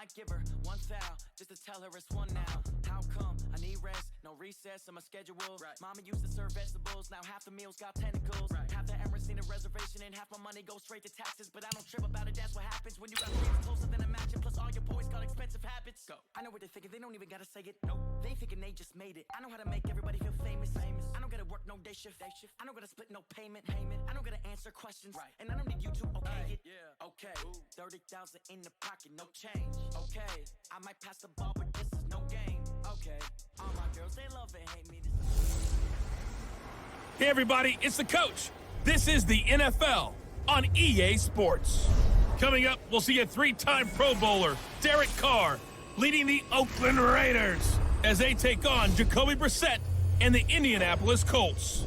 Might give her one foul just to tell her it's one now. How come I need rest? No recess in my schedule. Right. Mama used to serve vegetables. Now half the meals got tentacles. Right. Half the Emirates need a reservation and half my money goes straight to taxes. But I don't trip about it. That's what happens when you got things closer than a match. Plus all your boys got expensive habits. Go. I know what they're thinking. They don't even gotta say it. Nope. They thinking they just made it. I know how to make everybody feel famous. I don't gotta work no day shift. I don't gotta split no payment. I don't gotta answer questions. Right. And I don't need you to okay it. Yeah. Okay. 30,000 in the pocket, no change. Okay. I might pass the ball, but this is no game. Okay. All my girls, they love and hate me. Hey everybody, it's the coach. This is the NFL on EA Sports. Coming up, we'll see a 3-time Pro Bowler, Derek Carr, leading the Oakland Raiders as they take on Jacoby Brissett and the Indianapolis Colts.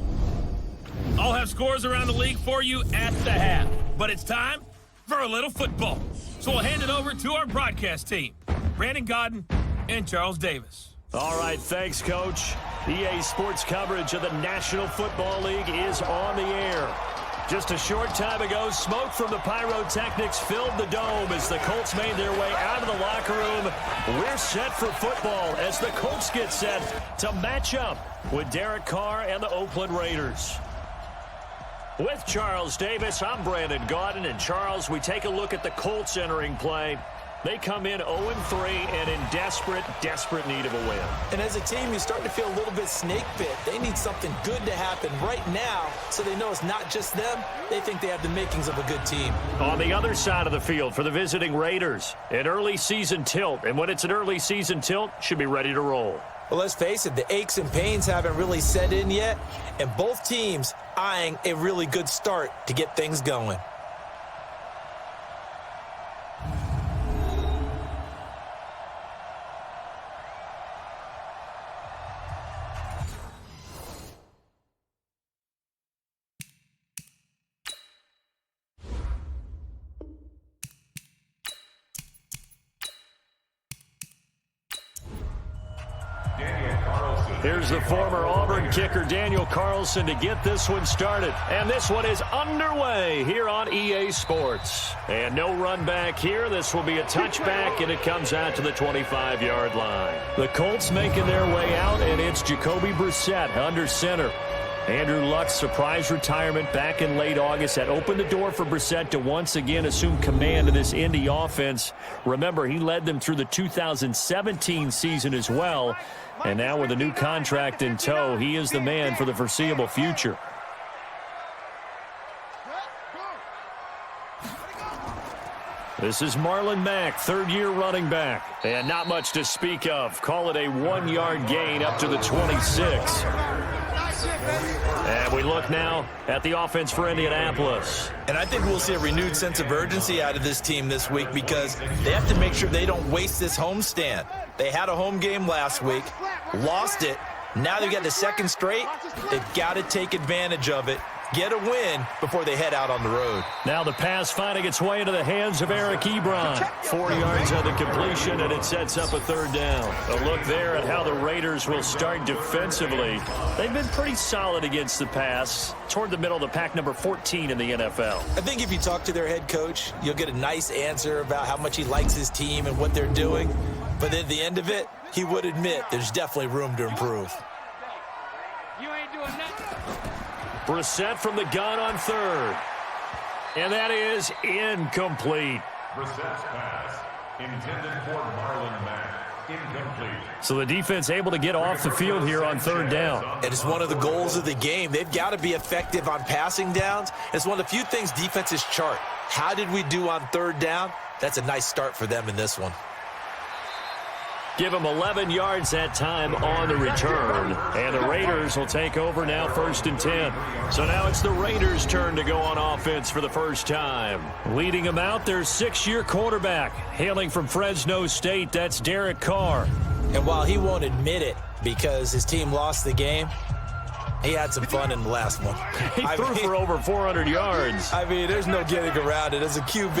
I'll have scores around the league for you at the half, but it's time for a little football. So we'll hand it over to our broadcast team, Brandon Godden and Charles Davis. All right, thanks, Coach. EA Sports coverage of the National Football League is on the air. Just a short time ago, smoke from the pyrotechnics filled the dome as the Colts made their way out of the locker room. We're set for football as the Colts get set to match up with Derek Carr and the Oakland Raiders. With Charles Davis, I'm Brandon Godden. And Charles, we take a look at the Colts entering play. They come in 0-3 and in desperate need of a win. And as a team, you start to feel a little bit snake bit. They need something good to happen right now so they know it's not just them. They think they have the makings of a good team. On the other side of the field for the visiting Raiders, an early season tilt. And when it's an early season tilt, should be ready to roll. Well, let's face it, the aches and pains haven't really set in yet. And both teams eyeing a really good start to get things going. Here's the former Auburn kicker, Daniel Carlson, to get this one started. And this one is underway here on EA Sports. And no run back here. This will be a touchback, and it comes out to the 25-yard line. The Colts making their way out, and it's Jacoby Brissett under center. Andrew Luck's surprise retirement back in late August that opened the door for Brissett to once again assume command of this Indy offense. Remember, he led them through the 2017 season as well. And now with a new contract in tow, he is the man for the foreseeable future. This is Marlon Mack, third-year running back. And not much to speak of. Call it a 1-yard gain up to the 26. And we look now at the offense for Indianapolis. And I think we'll see a renewed sense of urgency out of this team this week because they have to make sure they don't waste this homestand. They had a home game last week, lost it. Now they've got the second straight. They've got to take advantage of it, get a win before they head out on the road. Now the pass finding its way into the hands of Eric Ebron. 4 yards on the completion, and it sets up a third down. A look there at how the Raiders will start defensively. They've been pretty solid against the pass. Toward the middle of the pack, number 14 in the NFL. I think if you talk to their head coach, you'll get a nice answer about how much he likes his team and what they're doing. But at the end of it, he would admit there's definitely room to improve. You ain't doing nothing. Brissett from the gun on third. And that is incomplete. Brissett's pass intended for Marlon Mack. Incomplete. So the defense able to get off the field here on third down. And it's one of the goals of the game. They've got to be effective on passing downs. It's one of the few things defenses chart. How did we do on third down? That's a nice start for them in this one. Give them 11 yards that time on the return. And the Raiders will take over now 1st and 10. So now it's the Raiders' turn to go on offense for the first time. Leading them out, their 6-year quarterback. Hailing from Fresno State, that's Derek Carr. And while he won't admit it because his team lost the game, he had some fun in the last one. He threw for over 400 yards. I mean, there's no getting around it. As a QB,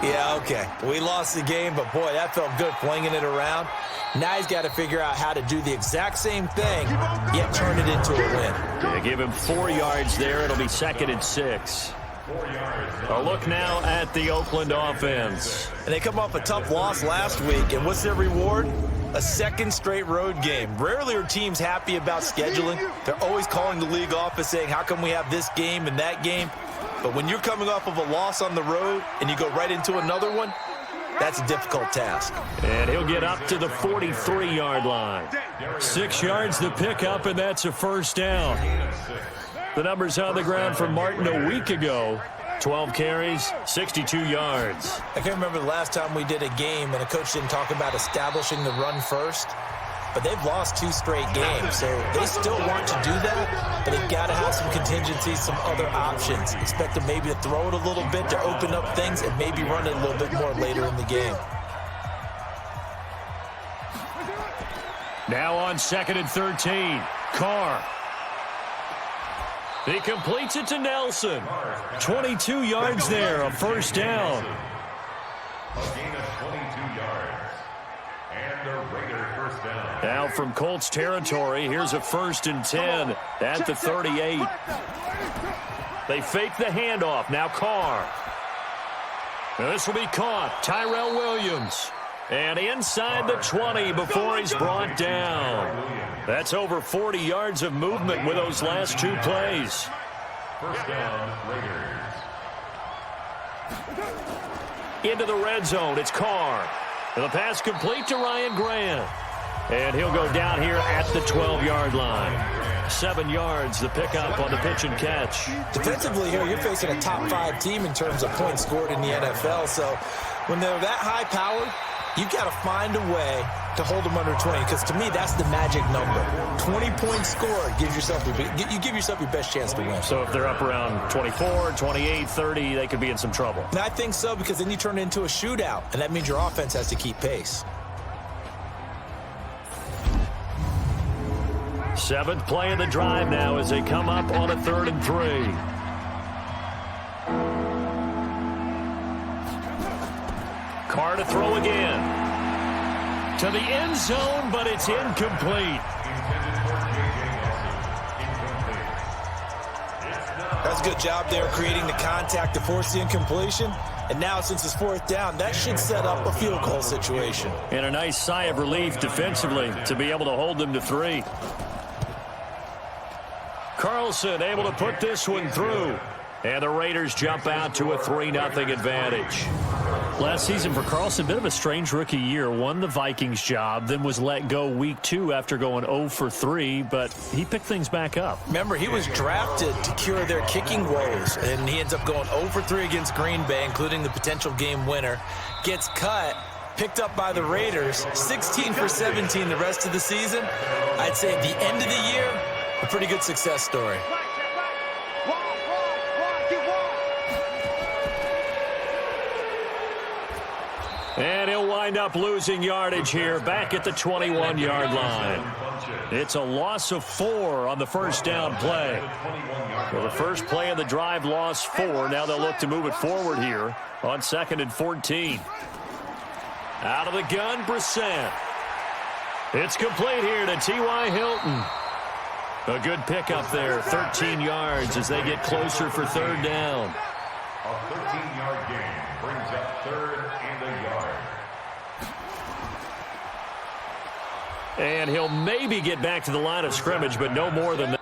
yeah, okay. We lost the game, but boy, that felt good flinging it around. Now he's got to figure out how to do the exact same thing, yet turn it into a win. Yeah, give him 4 yards there. It'll be 2nd and 6. A look now at the Oakland offense. And they come off a tough loss last week, and what's their reward? A second straight road game. Rarely are teams happy about scheduling. They're always calling the league office saying, how come we have this game and that game? But when you're coming off of a loss on the road and you go right into another one, that's a difficult task. And he'll get up to the 43-yard line. 6 yards to pick up, and that's a first down. The numbers on the ground for Martin a week ago. 12 carries, 62 yards. I can't remember the last time we did a game and a coach didn't talk about establishing the run first. But they've lost 2 straight games, so they still want to do that, but they've got to have some contingencies, some other options. Expect them maybe to throw it a little bit to open up things and maybe run it a little bit more later in the game. Now on 2nd and 13, Carr. He completes it to Nelson. 22 yards there, a first down. A gain of 22 yards. And the Raiders first down. Now from Colts territory, here's a 1st and 10 at the 38. They fake the handoff. Now Carr. Now this will be caught. Tyrell Williams. And inside the 20 before he's brought down. That's over 40 yards of movement with those last 2 plays. First down, Raiders. Into the red zone, it's Carr. And the pass complete to Ryan Grant. And he'll go down here at the 12-yard line. 7 yards, the pickup on the pitch and catch. Defensively here, you're facing a top 5 team in terms of points scored in the NFL. So when they're that high-powered, you've got to find a way to hold them under 20, because to me, that's the magic number. 20 points scored gives yourself you give yourself your best chance to win. So if they're up around 24, 28, 30, they could be in some trouble. And I think so, because then you turn it into a shootout, and that means your offense has to keep pace. 7th play of the drive now as they come up on a 3rd and 3. Carr to throw again. To the end zone, but it's incomplete. That's a good job there creating the contact to force the incompletion. And now, since it's 4th down, that should set up a field goal situation. And a nice sigh of relief defensively to be able to hold them to 3. Carlson able to put this one through. And the Raiders jump out to a 3-0 advantage. Last season for Carlson, a bit of a strange rookie year. Won the Vikings job, then was let go week 2 after going 0 for 3, but he picked things back up. Remember, he was drafted to cure their kicking woes, and he ends up going 0 for 3 against Green Bay, including the potential game winner. Gets cut, picked up by the Raiders, 16 for 17 the rest of the season. I'd say at the end of the year, a pretty good success story. And he'll wind up losing yardage here back at the 21-yard line. It's a loss of 4 on the first down play. Well, the first play of the drive lost 4. Now they'll look to move it forward here on 2nd and 14. Out of the gun, Brissett. It's complete here to T.Y. Hilton. A good pickup there, 13 yards as they get closer for 3rd down. A 13-yard gain brings up 3rd and a yard. And he'll maybe get back to the line of scrimmage, but no more than that.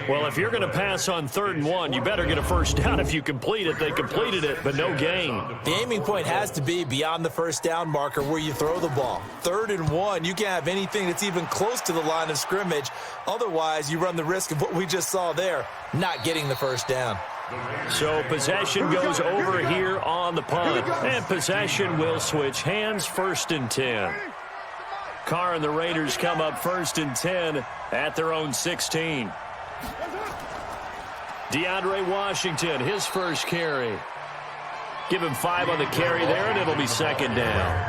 Well, if you're going to pass on 3rd and 1, you better get a first down. If you complete it, they completed it, but no gain. The aiming point has to be beyond the first down marker where you throw the ball. 3rd and 1, you can't have anything that's even close to the line of scrimmage. Otherwise, you run the risk of what we just saw there, not getting the first down. So possession goes over here on the punt, and possession will switch hands. 1st and 10. Carr and the Raiders come up 1st and 10 at their own 16. DeAndre Washington, his first carry. Give him 5 on the carry there, and it'll be 2nd down.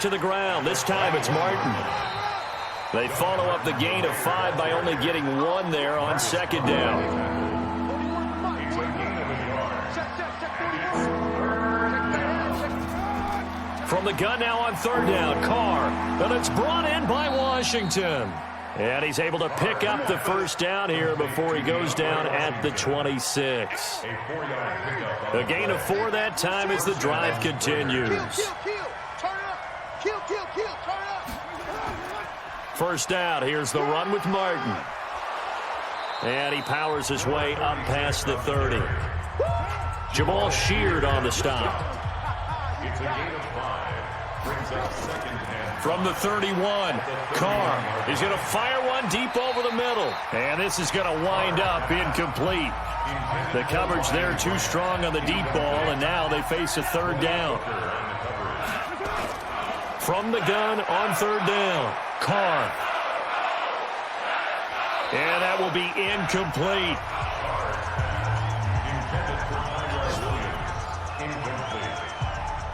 to the ground. This time it's Martin. They follow up the gain of 5 by only getting 1 there on second down. From the gun now on third down, Carr. And it's brought in by Washington. And he's able to pick up the first down here before he goes down at the 26. A gain of 4 that time as the drive continues. First down, here's the run with Martin. And he powers his way up past the 30. Jamal Sheard on the stop. It's a gain of 5. Brings up second and From the 31, Carr. He's going to fire one deep over the middle. And this is going to wind up incomplete. The coverage there too strong on the deep ball, and now they face a third down. From the gun on third down, Carr. And that will be incomplete.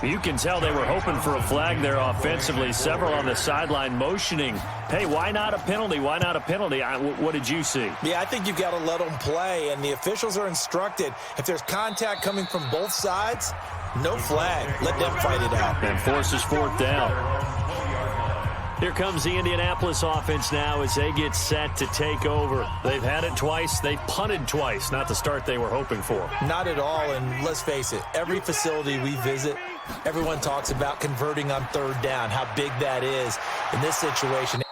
You can tell they were hoping for a flag there offensively. Several on the sideline motioning, hey, why not a penalty? Why not a penalty? What did you see? Yeah, I think you've got to let them play, and the officials are instructed. If there's contact coming from both sides, no flag. Let them fight it out. And forces fourth down. Here comes the Indianapolis offense now as they get set to take over. They've had it twice. They've punted twice. Not the start they were hoping for. Not at all, and let's face it, every facility we visit, everyone talks about converting on third down, how big that is. In this situation,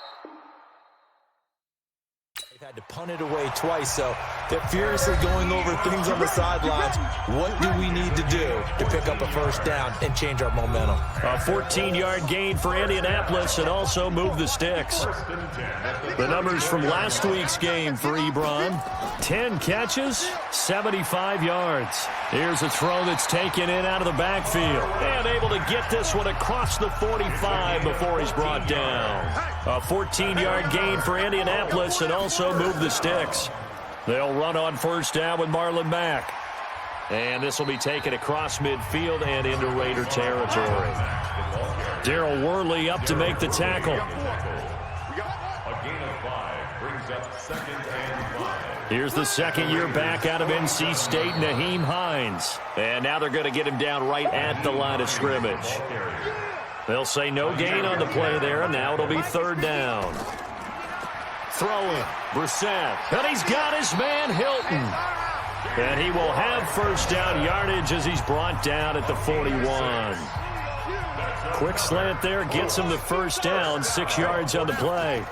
they've had to punt it away twice, so they're furiously going over things on the sidelines. What do we need to do to pick up a first down and change our momentum? A 14-yard gain for Indianapolis and also move the sticks. The numbers from last week's game for Ebron: 10 catches, 75 yards. Here's a throw that's taken in out of the backfield. And able to get this one across the 45 before he's brought down. A 14-yard gain for Indianapolis and also move the sticks. They'll run on first down with Marlon back. And this will be taken across midfield and into Raider territory. Darryl Worley up to make the tackle. a gain of 5. Brings up second and 5. Here's the second-year back out of NC State, Naheem Hines. And now they're going to get him down right at the line of scrimmage. They'll say no gain on the play there, and now it'll be third down. Throwing, Brissett, and he's got his man Hilton. And he will have first down yardage as he's brought down at the 41. Quick slant there, gets him the first down, 6 yards on the play.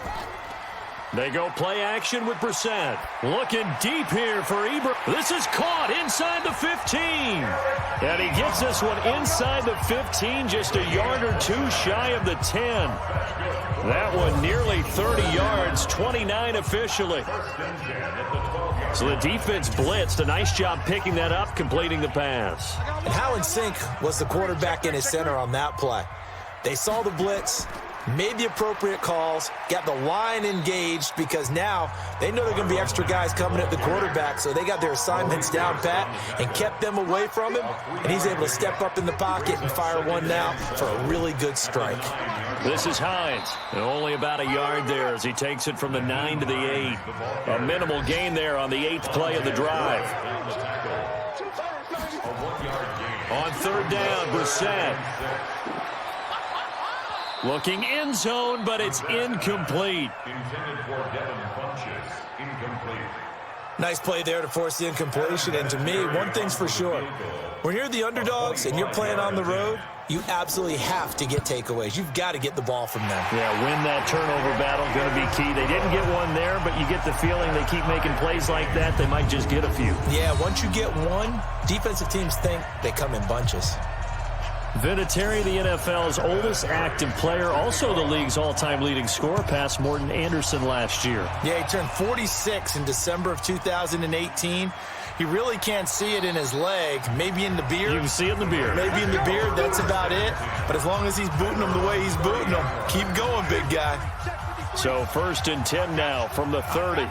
They go play action with Brissett. Looking deep here for Ebron. This is caught inside the 15. And he gets this one inside the 15, just a yard or two shy of the 10. That one nearly 30 yards, 29 officially. So the defense blitzed. A nice job picking that up, completing the pass. And how in sync was the quarterback and his center on that play? They saw the blitz, made the appropriate calls, got the line engaged, because now they know there are going to be extra guys coming at the quarterback, so they got their assignments down pat and kept them away from him, and he's able to step up in the pocket and fire one now for a really good strike. This is Hines, and only about a yard there as he takes it from the 9 to the 8. A minimal gain there on the 8th play of the drive. On third down, Brissett. Looking end zone, but it's incomplete. Intended for Devin Funches. Incomplete. Nice play there to force the incompletion, and to me, one thing's for sure. When you're the underdogs and you're playing on the road, you absolutely have to get takeaways. You've got to get the ball from them. Yeah, win that turnover battle, going to be key. They didn't get one there, but you get the feeling they keep making plays like that, they might just get a few. Yeah, once you get one, defensive teams think they come in bunches. Vinatieri, the NFL's oldest active player, also the league's all-time leading scorer, passed Morton Anderson last year. Yeah, he turned 46 in December of 2018. He really can't see it in his leg, maybe in the beard. You can see it in the beard. Maybe in the beard, that's about it. But as long as he's booting them the way he's booting them, keep going, big guy. So 1st and 10 now from the 30.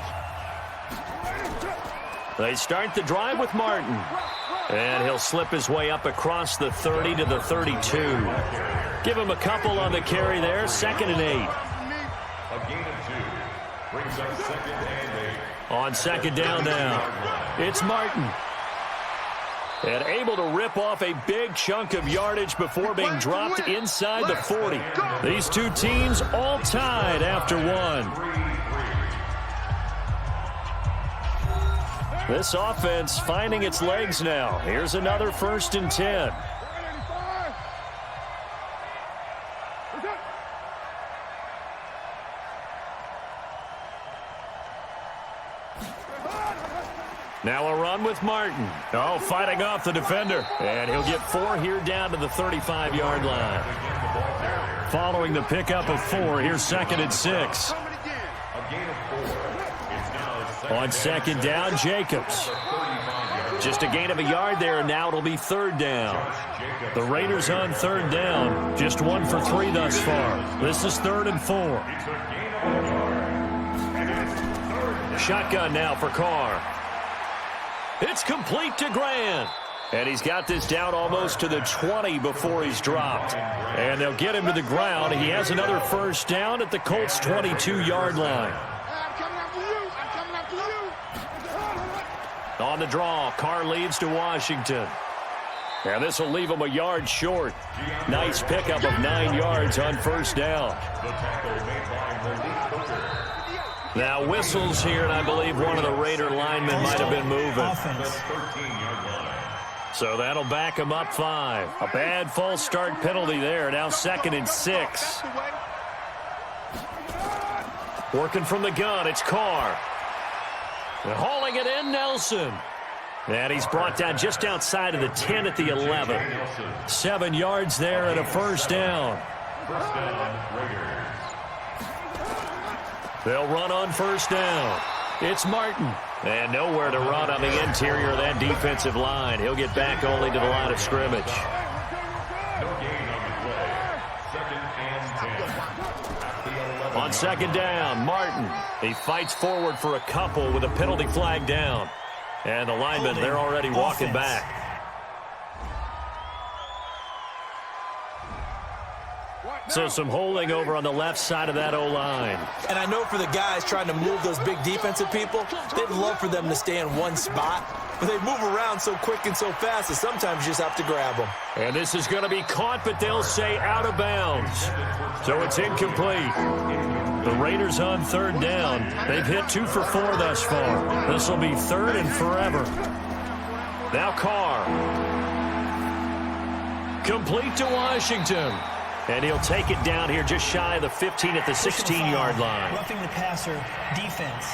They start the drive with Martin. And he'll slip his way up across the 30 to the 32. Give him a couple on the carry there. 2nd and 8. A gain of 2. Brings up 2nd and 8. On 2nd down now, it's Martin. And able to rip off a big chunk of yardage before being dropped inside the 40. These two teams all tied after one. This offense finding its legs now. Here's another 1st and 10. Now a run with Martin. Oh, fighting off the defender. And he'll get 4 here down to the 35-yard line. Following the pickup of 4, here's 2nd and 6. On 2nd down, Jacobs. Just a gain of a yard there, and now it'll be 3rd down. The Raiders on 3rd down. Just 1 for 3 thus far. This is 3rd and 4. Shotgun now for Carr. It's complete to Grant. And he's got this down almost to the 20 before he's dropped. And they'll get him to the ground. He has another 1st down at the Colts' 22-yard line. On the draw, Carr leads to Washington. And this will leave him a yard short. Nice pickup of 9 yards on 1st down. Now whistles here, and I believe one of the Raider linemen might have been moving. So that'll back him up 5. A bad false start penalty there. Now 2nd and 6. Working from the gun, it's Carr. And hauling it in, Nelson. And he's brought down just outside of the 10 at the 11. 7 yards there and a 1st down. First down, Raiders. They'll run on 1st down. It's Martin. And nowhere to run on the interior of that defensive line. He'll get back only to the line of scrimmage. No gain on the play. 2nd and 10. On 2nd down, Martin. He fights forward for a couple with a penalty flag down. And the linemen, they're already walking back. So some holding over on the left side of that O-line. And I know for the guys trying to move those big defensive people, they'd love for them to stay in one spot. But they move around so quick and so fast that sometimes you just have to grab them. And this is going to be caught, but they'll say out of bounds. So it's incomplete. The Raiders on 3rd down. They've hit 2 for 4 thus far. This will be 3rd and forever. Now Carr. Complete to Washington. And he'll take it down here just shy of the 15 at the 16-yard line. Roughing the passer, defense.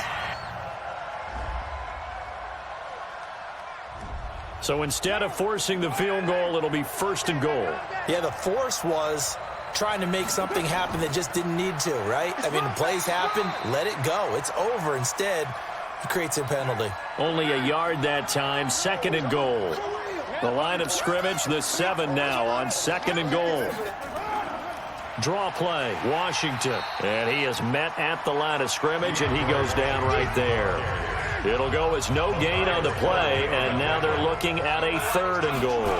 So instead of forcing the field goal, it'll be 1st and goal. Yeah, the force was trying to make something happen that just didn't need to, right? I mean, plays happen, let it go. It's over. Instead, he creates a penalty. Only a yard that time, 2nd and goal. The line of scrimmage, the 7 now on 2nd and goal. Draw play, Washington. And he is met at the line of scrimmage, and he goes down right there. It'll go as no gain on the play, and now they're looking at a 3rd and goal.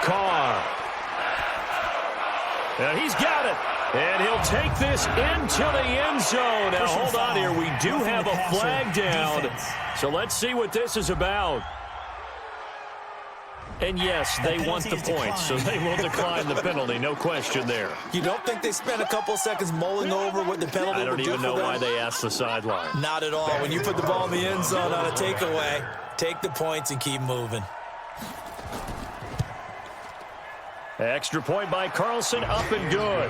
Carr. And he's got it. And he'll take this into the end zone. Now, hold on here. We do have a flag down. So let's see what this is about. And yes, they want the points, so they will decline the penalty. No question there. You don't think they spent a couple seconds mulling over what the penalty I don't would do even for know them? why they asked the sideline. Not at all. When you put the ball in the end zone on a takeaway, take the points and keep moving. Extra point by Carlson, up and good.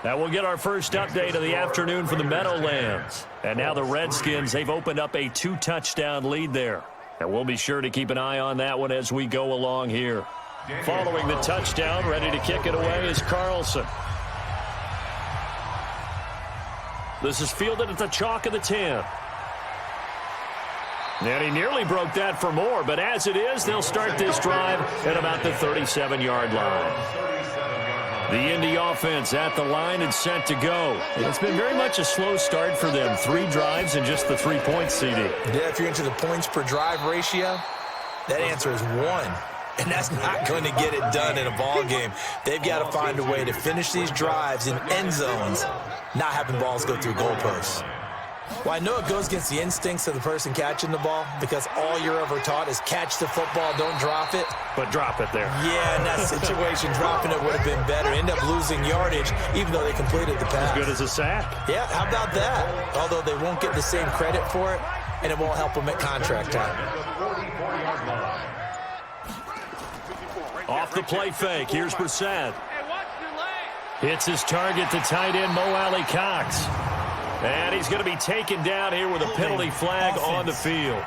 Now we'll get our first update of the afternoon for the Meadowlands. And now the Redskins, they've opened up a 2-touchdown lead there. And we'll be sure to keep an eye on that one as we go along here. Following the touchdown, ready to kick it away is Carlson. This is fielded at the chalk of the 10. And he nearly broke that for more, but as it is, they'll start this drive at about the 37-yard line. The Indy offense at the line and set to go. It's been very much a slow start for them. 3 drives and just the 3 points, CD. Yeah, if you're into the points per drive ratio, that answer is 1. and that's not going to get it done in a ball game. They've got to find a way to finish these drives in end zones, not having balls go through goalposts. Well, I know it goes against the instincts of the person catching the ball because all you're ever taught is catch the football, don't drop it. But drop it there. Yeah, in that situation, dropping it would have been better. End up losing yardage, even though they completed the pass. As good as a sack. Yeah, how about that? Although they won't get the same credit for it, and it won't help them at contract time. Off the play fake, here's Brissett. Hits his target to tight end Mo Alley Cox. And he's going to be taken down here with a penalty flag on the field.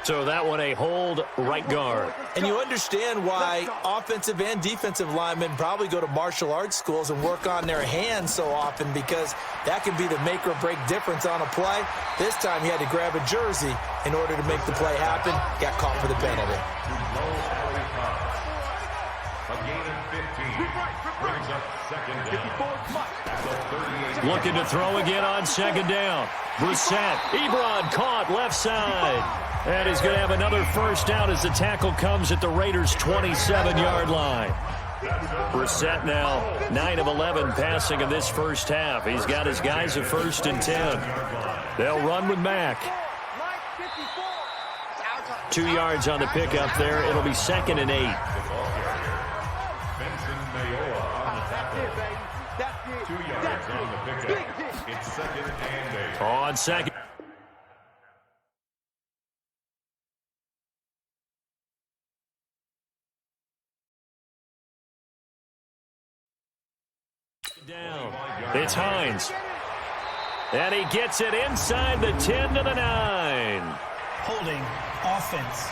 So that one a hold right guard. And you understand why offensive and defensive linemen probably go to martial arts schools and work on their hands so often, because that can be the make or break difference on a play. This time he had to grab a jersey in order to make the play happen. Got caught for the penalty. A gain of 15 brings up second down. Looking to throw again on second down. Brissett, Ebron caught left side. And he's going to have another first down as the tackle comes at the Raiders' 27-yard line. Brissett now 9 of 11 passing in this first half. He's got his guys at 1st and 10. They'll run with Mack. 2 yards on the pickup there. It'll be 2nd and 8. It's 2nd and 8. On second. Down. It's Hines. And he gets it inside the 10 to the 9. Holding offense.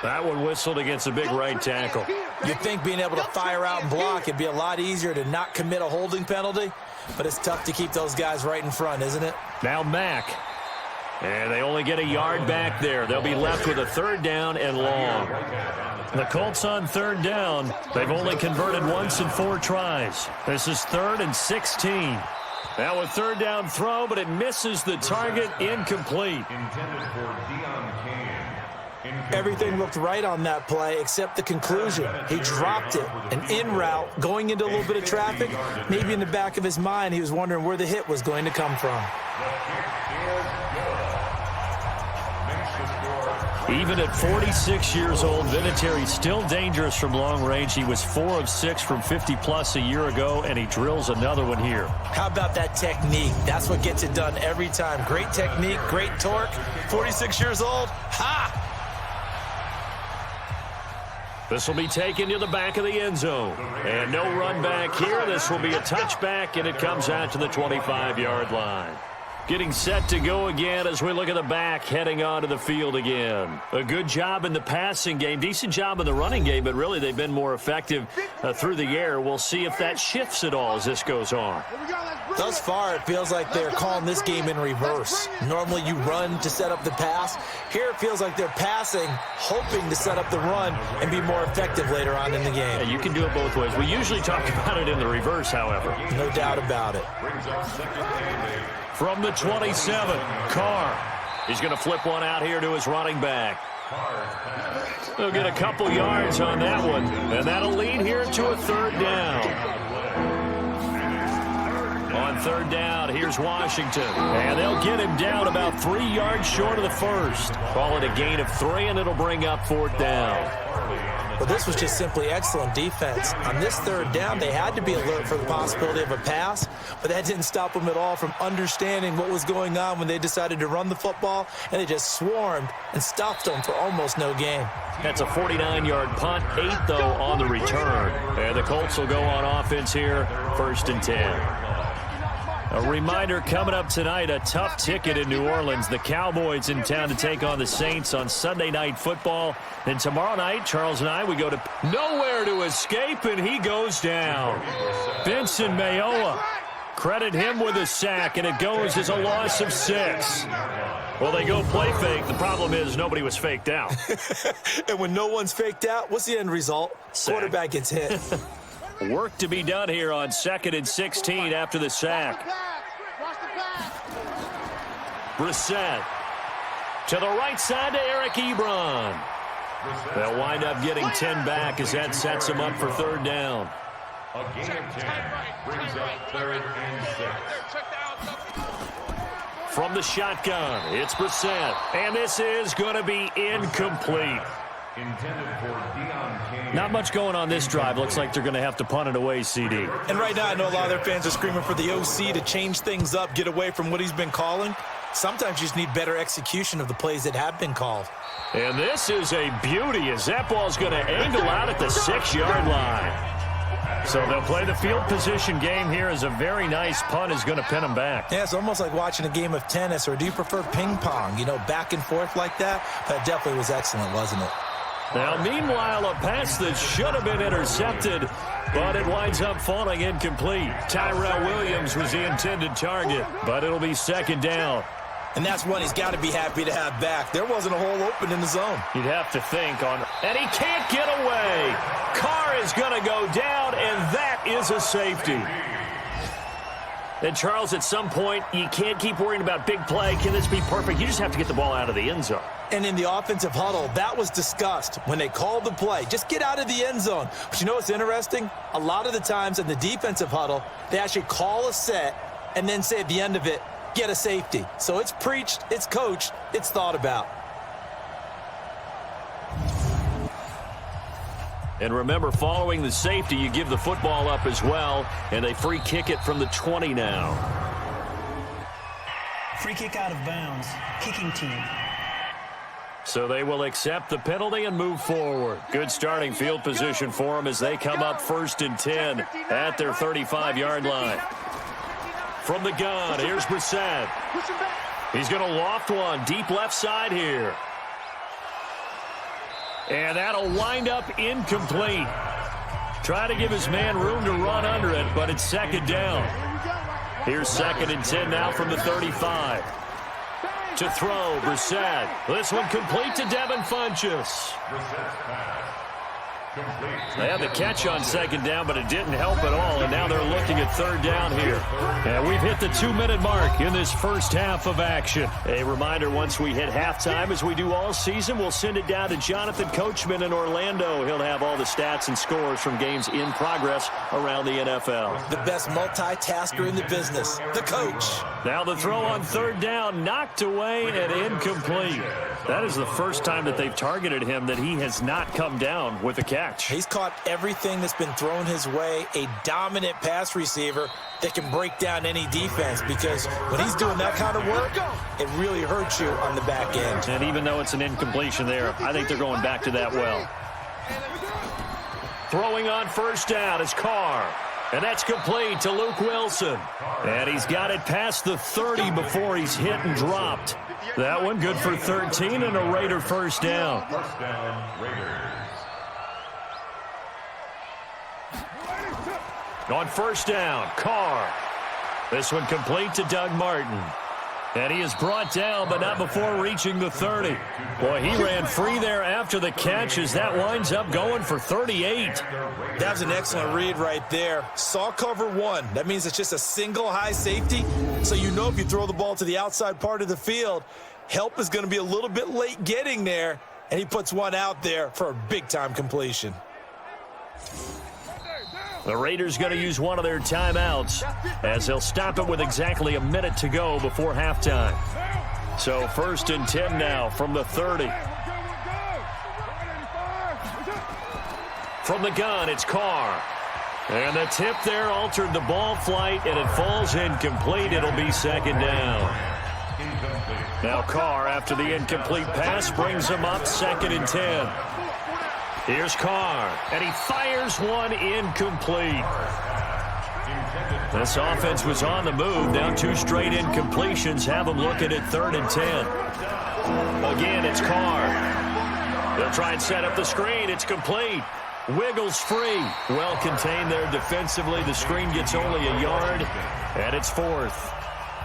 That one whistled against a big right tackle. You'd think being able to fire out and block, it'd be a lot easier to not commit a holding penalty, but it's tough to keep those guys right in front, isn't it? Now Mack. And they only get a yard back there. They'll be left with a 3rd down and long. The Colts on 3rd down. They've only converted once in 4 tries. This is 3rd and 16. Now a 3rd down throw, but it misses the target. Incomplete. Intended for Deion Kane. Everything looked right on that play except the conclusion. He dropped it, an in route, going into a little bit of traffic. Maybe in the back of his mind, he was wondering where the hit was going to come from. Even at 46 years old, Vinatieri's still dangerous from long range. He was 4 of 6 from 50-plus a year ago, and he drills another one here. How about that technique? That's what gets it done every time. Great technique, great torque. 46 years old, ha! This will be taken to the back of the end zone. And no run back here. This will be a touchback, and it comes out to the 25-yard line. Getting set to go again as we look at the back heading onto the field again. A good job in the passing game, decent job in the running game, but really they've been more effective through the air. We'll see if that shifts at all as this goes on. Thus far, it feels like they're calling this game in reverse. Normally you run to set up the pass. Here it feels like they're passing, hoping to set up the run and be more effective later on in the game. Yeah, you can do it both ways. We usually talk about it in the reverse, however. No doubt about it. From the 27, Carr. He's going to flip one out here to his running back. They'll get a couple yards on that one, and that'll lead here to a 3rd down. On 3rd down, here's Washington. And they'll get him down about 3 yards short of the first. Call it a gain of 3, and it'll bring up 4th down. Well, this was just simply excellent defense. On this 3rd down, they had to be alert for the possibility of a pass, but that didn't stop them at all from understanding what was going on when they decided to run the football, and they just swarmed and stopped them for almost no gain. That's a 49-yard punt, 8, though, on the return. And the Colts will go on offense here, 1st and 10. A reminder coming up tonight, a tough ticket in New Orleans. The Cowboys in town to take on the Saints on Sunday Night Football. And tomorrow night, Charles and I, we go to nowhere to escape, and he goes down. Vincent Mayowa, credit him with a sack, and it goes as a loss of 6. Well, they go play fake. The problem is nobody was faked out. And when no one's faked out, what's the end result? Sack. Quarterback gets hit. Work to be done here on 2nd and 16 after the sack. Brissett. To the right side to Eric Ebron. They'll wind up getting 10 back as that sets them up for third down. A gain of 10 brings up 3rd and 6. From the shotgun, it's Brissett. And this is going to be incomplete. Intended for Deion King. Not much going on this drive. Looks like they're going to have to punt it away, CD. And right now, I know a lot of their fans are screaming for the OC to change things up, get away from what he's been calling. Sometimes you just need better execution of the plays that have been called. And this is a beauty as that ball's going to angle out at the 6-yard line. So they'll play the field position game here as a very nice punt is going to pin them back. Yeah, it's almost like watching a game of tennis, or do you prefer ping pong? You know, back and forth like that? That definitely was excellent, wasn't it? Now, meanwhile, a pass that should have been intercepted, but it winds up falling incomplete. Tyrell Williams was the intended target, but it'll be second down. And that's one he's got to be happy to have back. There wasn't a hole open in the zone. You'd have to think on, and he can't get away. Carr is going to go down, and that is a safety. And, Charles, at some point, you can't keep worrying about big play. Can this be perfect? You just have to get the ball out of the end zone. And in the offensive huddle, that was discussed when they called the play. Just get out of the end zone. But you know what's interesting? A lot of the times in the defensive huddle, they actually call a set and then say at the end of it, get a safety. So it's preached, it's coached, it's thought about. And remember, following the safety, you give the football up as well, and they free kick it from the 20 now. Free kick out of bounds. Kicking team. So they will accept the penalty and move forward. Good starting field position for them as they come up 1st and 10 at their 35-yard line. From the gun, here's Brissett. He's going to loft one deep left side here. And that'll wind up incomplete. Try to give his man room to run under it, but it's second down. Here's 2nd and 10 now from the 35. To throw, Brissett. This one complete to Devin Funchess. They had the catch on 2nd down, but it didn't help at all, and now they're looking at 3rd down here. And we've hit the 2-minute mark in this first half of action. A reminder, once we hit halftime, as we do all season, we'll send it down to Jonathan Coachman in Orlando. He'll have all the stats and scores from games in progress around the NFL. The best multitasker in the business, the coach. Now the throw on 3rd down, knocked away and incomplete. That is the first time that they've targeted him that he has not come down with a catch. He's caught everything that's been thrown his way, a dominant pass receiver that can break down any defense, because when he's doing that kind of work, it really hurts you on the back end. And even though it's an incompletion there, I think they're going back to that well. Throwing on 1st down is Carr. And that's complete to Luke Wilson. And he's got it past the 30 before he's hit and dropped. That one good for 13 and a Raider 1st down. 1st down, Raiders. On 1st down, Carr. This one complete to Doug Martin. And he is brought down, but not before reaching the 30. Boy, he ran free there after the catch as that winds up going for 38. That was an excellent read right there. Saw cover 1. That means it's just a single high safety. So you know if you throw the ball to the outside part of the field, help is going to be a little bit late getting there. And he puts one out there for a big-time completion. The Raiders going to use one of their timeouts as they'll stop it with exactly a minute to go before halftime. So 1st and 10 now from the 30. From the gun, it's Carr. And the tip there altered the ball flight, and it falls incomplete. It'll be 2nd down. Now Carr, after the incomplete pass, brings him up 2nd and 10. Here's Carr, and he fires one incomplete. This offense was on the move. Now 2 straight incompletions have them looking at 3rd and 10. Again, it's Carr. They'll try and set up the screen. It's complete. Wiggles free. Well contained there defensively. The screen gets only a yard, and it's 4th.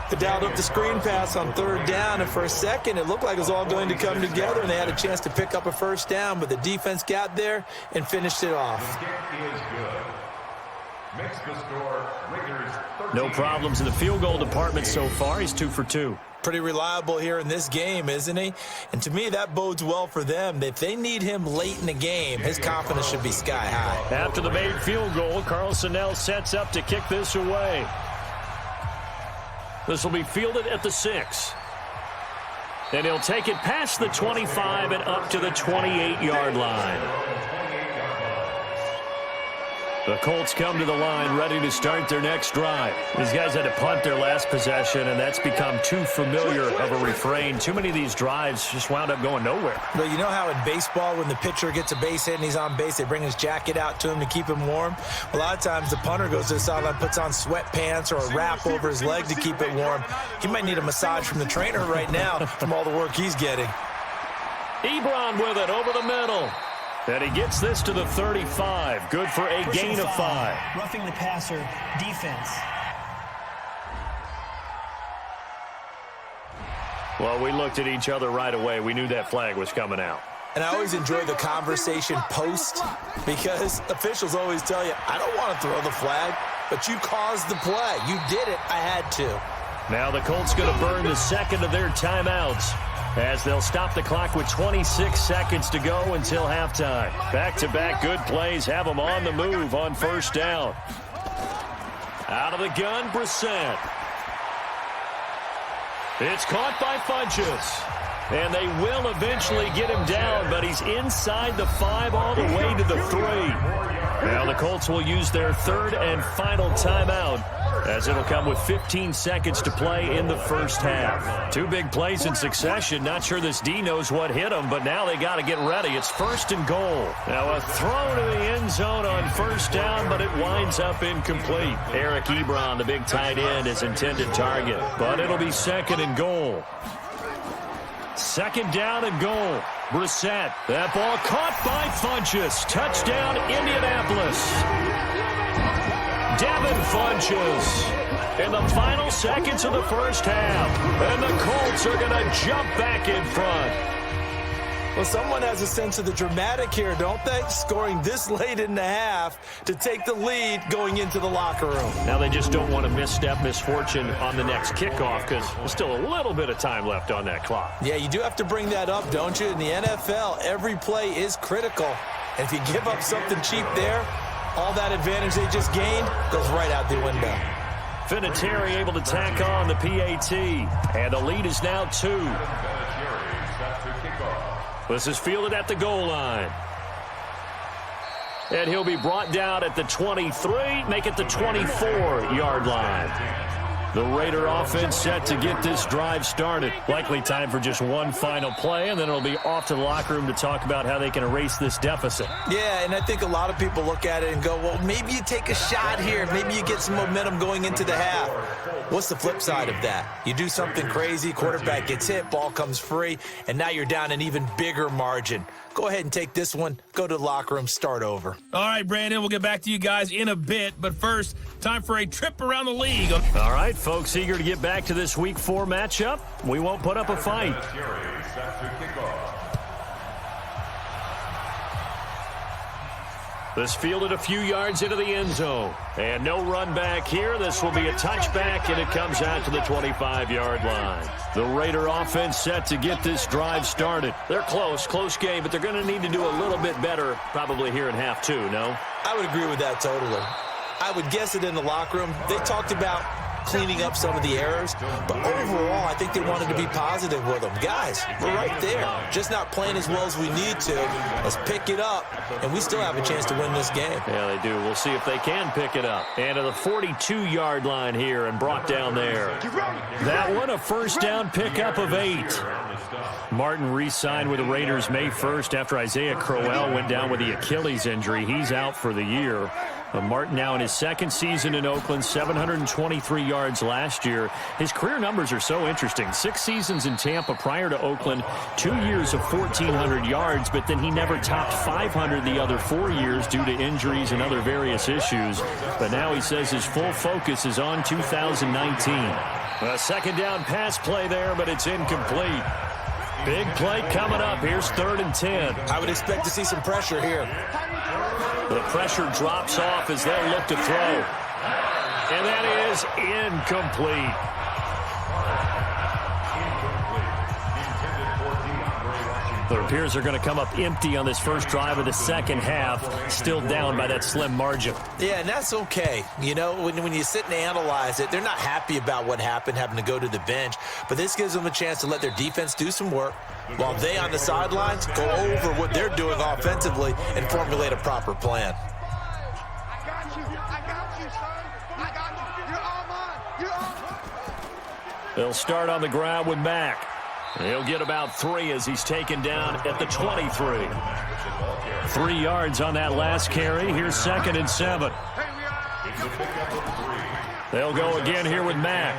They dialed up the screen pass on 3rd down, and for a second it looked like it was all going to come together, and they had a chance to pick up a 1st down, but the defense got there and finished it off. Makes the score Raiders 13. No problems in the field goal department so far. He's 2 for 2. pretty reliable here in this game, isn't he? And to me, that bodes well for them. If they need him late in the game, his confidence should be sky high. After the made field goal, Carlson now sets up to kick this away. This will be fielded at the 6. And he'll take it past the 25 and up to the 28-yard line. The Colts come to the line ready to start their next drive. These guys had to punt their last possession, and that's become too familiar of a refrain. Too many of these drives just wound up going nowhere. Well, you know how in baseball when the pitcher gets a base hit and he's on base, they bring his jacket out to him to keep him warm? A lot of times the punter goes to the sideline, puts on sweatpants or a wrap over his leg to keep it warm. He might need a massage from the trainer right now from all the work he's getting. Ebron with it over the middle. And he gets this to the 35. Good for a gain of 5. Roughing the passer, defense. Well, we looked at each other right away. We knew that flag was coming out. And I always enjoy the conversation post because officials always tell you, I don't want to throw the flag, but you caused the play. You did it. I had to. Now the Colts going to burn the second of their timeouts as they'll stop the clock with 26 seconds to go until halftime. Back-to-back good plays have them on the move on first down. Out of the gun, Brissett. It's caught by Funchess. And they will eventually get him down, but he's inside the 5 all the way to the 3. Now the Colts will use their third and final timeout as it'll come with 15 seconds to play in the first half. 2 big plays in succession. Not sure this D knows what hit him, but now they got to get ready. It's first and goal. Now a throw to the end zone on first down, but it winds up incomplete. Eric Ebron, the big tight end, is intended target, but it'll be second and goal. Second down and goal. Brissett. That ball caught by Funchess. Touchdown, Indianapolis. Devin Funchess in the final seconds of the first half. And the Colts are going to jump back in front. Well, someone has a sense of the dramatic here, don't they? Scoring this late in the half to take the lead going into the locker room. Now they just don't want to misstep misfortune on the next kickoff because there's still a little bit of time left on that clock. Yeah, you do have to bring that up, don't you? In the NFL, every play is critical. And if you give up something cheap there, all that advantage they just gained goes right out the window. Vinatieri able to tack on the PAT. And the lead is now 2. This is fielded at the goal line. And he'll be brought down at the 23, make it the 24-yard line. The Raider offense set to get this drive started. Likely time for just one final play, and then it'll be off to the locker room to talk about how they can erase this deficit. Yeah, and I think a lot of people look at it and go, well, maybe you take a shot here. Maybe you get some momentum going into the half. What's the flip side of that? You do something crazy, quarterback gets hit, ball comes free, and now you're down an even bigger margin. Go ahead and take this one, go to the locker room, start over. All right, Brandon, we'll get back to you guys in a bit. But first, time for a trip around the league. All right, folks, eager to get back to this Week 4 matchup. We won't put up a fight. This fielded a few yards into the end zone. And no run back here. This will be a touchback, and it comes out to the 25-yard line. The Raider offense set to get this drive started. They're close game, but they're going to need to do a little bit better probably here in half 2, no? I would agree with that totally. I would guess it in the locker room. They talked about cleaning up some of the errors, but overall, I think they wanted to be positive with them. Guys, we're right there. Just not playing as well as we need to. Let's pick it up, and we still have a chance to win this game. Yeah, they do. We'll see if they can pick it up. And to the 42-yard line here and brought down there. That one, a first down pickup of 8. Martin re-signed with the Raiders May 1st after Isaiah Crowell went down with the Achilles injury. He's out for the year. Martin now in his second season in Oakland, 723 yards last year. His career numbers are so interesting. 6 seasons in Tampa prior to Oakland, 2 years of 1,400 yards, but then he never topped 500 the other 4 years due to injuries and other various issues. But now he says his full focus is on 2019. A second down pass play there, but it's incomplete. Big play coming up. Here's 3rd and 10. I would expect to see some pressure here. The pressure drops off as they'll look to throw. And that is incomplete. It appears they're going to come up empty on this first drive of the second half, still down by that slim margin. Yeah, and that's okay. You know, when you sit and analyze it, they're not happy about what happened, having to go to the bench. But this gives them a chance to let their defense do some work while they on the sidelines go over what they're doing offensively and formulate a proper plan. They'll start on the ground with Mack. He'll get about 3 as he's taken down at the 23. 3 yards on that last carry. Here's 2nd and 7. They'll go again here with Mack.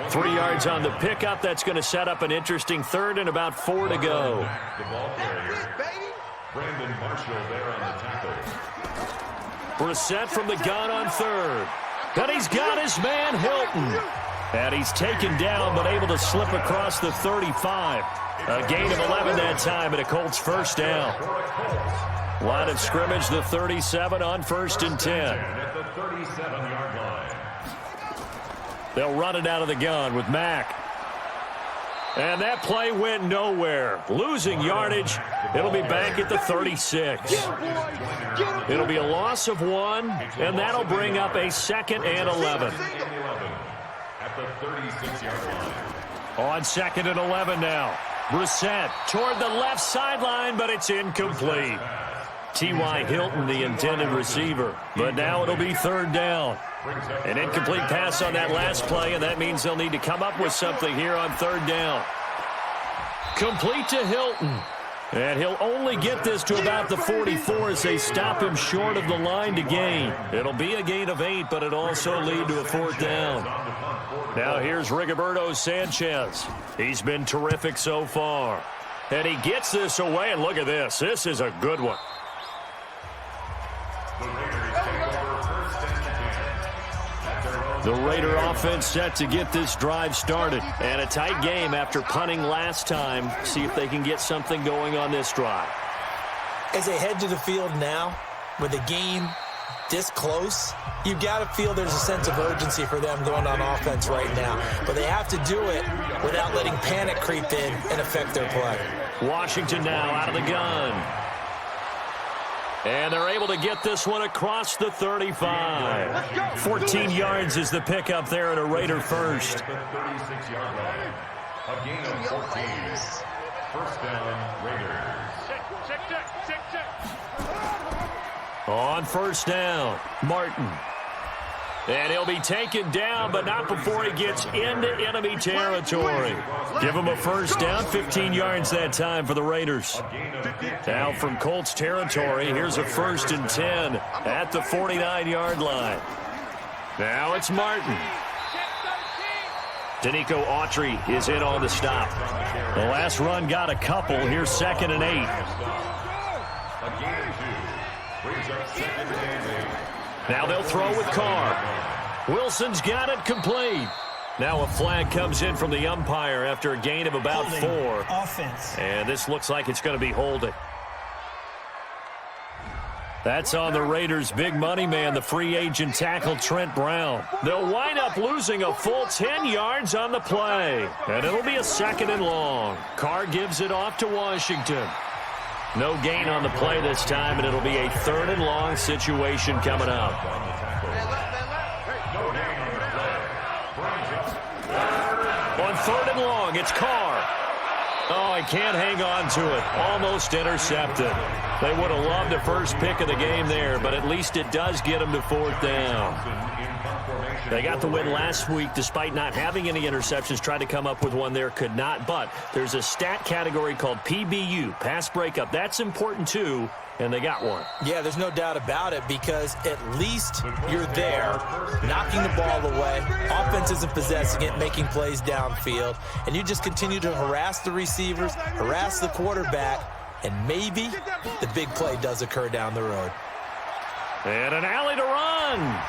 3 yards on the pickup. That's going to set up an interesting 3rd and about 4 to go. Brissett from the gun on 3rd. And he's got his man Hilton. And he's taken down but able to slip across the 35. A gain of 11 that time and a Colts first down. Line of scrimmage, the 37 on 1st and 10. They'll run it out of the gun with Mack. And that play went nowhere. Losing yardage. It'll be back at the 36. It'll be a loss of 1, and that'll bring up a 2nd and 11. At the 36-yard line. On 2nd and 11 now. Brissett toward the left sideline, but it's incomplete. T.Y. Hilton, the intended receiver. But now it'll be 3rd down. An incomplete pass on that last play, and that means they'll need to come up with something here on 3rd down. Complete to Hilton. And he'll only get this to about the 44 as they stop him short of the line to gain. It'll be a gain of 8, but it'll also lead to a 4th down. Now here's Rigoberto Sanchez. He's been terrific so far. And he gets this away, and look at this. This is a good one. The Raider offense set to get this drive started. And a tight game after punting last time. See if they can get something going on this drive. As they head to the field now, with the game this close, you've got to feel there's a sense of urgency for them going on offense right now. But they have to do it without letting panic creep in and affect their play. Washington now out of the gun. And they're able to get this one across the 35. 14 yards is the pickup there at a Raider first. At the 36-yard line. A gain of 14. First down, Raiders. On 1st down, Martin. And he'll be taken down, but not before he gets into enemy territory. Give him a 1st down, 15 yards that time for the Raiders. Now from Colts territory, here's a 1st and 10 at the 49-yard line. Now it's Martin. Danico Autry is in on the stop. The last run got a couple. Here's 2nd and 8. Now they'll throw with Carr. Wilson's got it complete. Now a flag comes in from the umpire after a gain of about 4. Offense. And this looks like it's going to be holding. That's on the Raiders' big money man, the free agent tackle Trent Brown. They'll wind up losing a full 10 yards on the play. And it'll be a 2nd and long. Carr gives it off to Washington. No gain on the play this time, and it'll be a 3rd and long situation coming up. On 3rd and long, it's Carr. Oh, he can't hang on to it. Almost intercepted. They would have loved a first pick of the game there, but at least it does get them to 4th down. They got the win last week despite not having any interceptions. Tried to come up with one there, could not. But there's a stat category called PBU, pass breakup. That's important too, and they got one. Yeah, there's no doubt about it because at least you're there, knocking the ball away. Offense isn't possessing it, making plays downfield. And you just continue to harass the receivers, harass the quarterback, and maybe the big play does occur down the road. And an alley to run.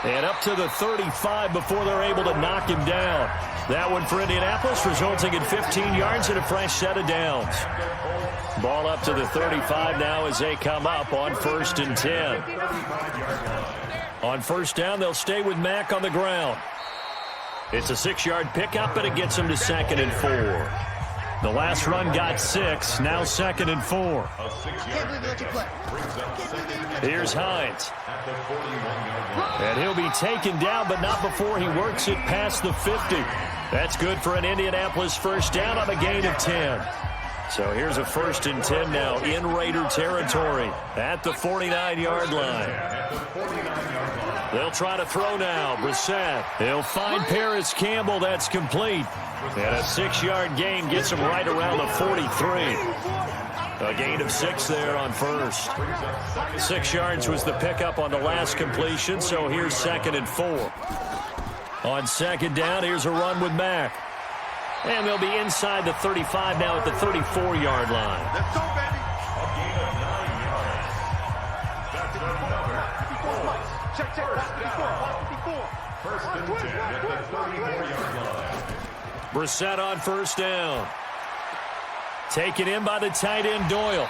And up to the 35 before they're able to knock him down. That one for Indianapolis, resulting in 15 yards and a fresh set of downs. Ball up to the 35 now as they come up on 1st and 10. On 1st down, they'll stay with Mack on the ground. It's a 6-yard pickup, and it gets them to 2nd and 4. The last run got 6, now 2nd and 4. Here's Hines. And he'll be taken down, but not before he works it past the 50. That's good for an Indianapolis first down on a gain of 10. So here's a 1st and 10 now in Raider territory at the 49-yard line. They'll try to throw now. Brissett. He'll find Paris Campbell. That's complete. And a 6-yard gain gets him right around the 43. A gain of 6 there on first. 6 yards was the pickup on the last completion, so here's 2nd and 4. On 2nd down, here's a run with Mack. And they'll be inside the 35 now at the 34-yard line. Let's go, baby. A gain of 9 yards. That's another 4. Check. First and 10 at the 34-yard line. Brissett on first down. Taken in by the tight end, Doyle.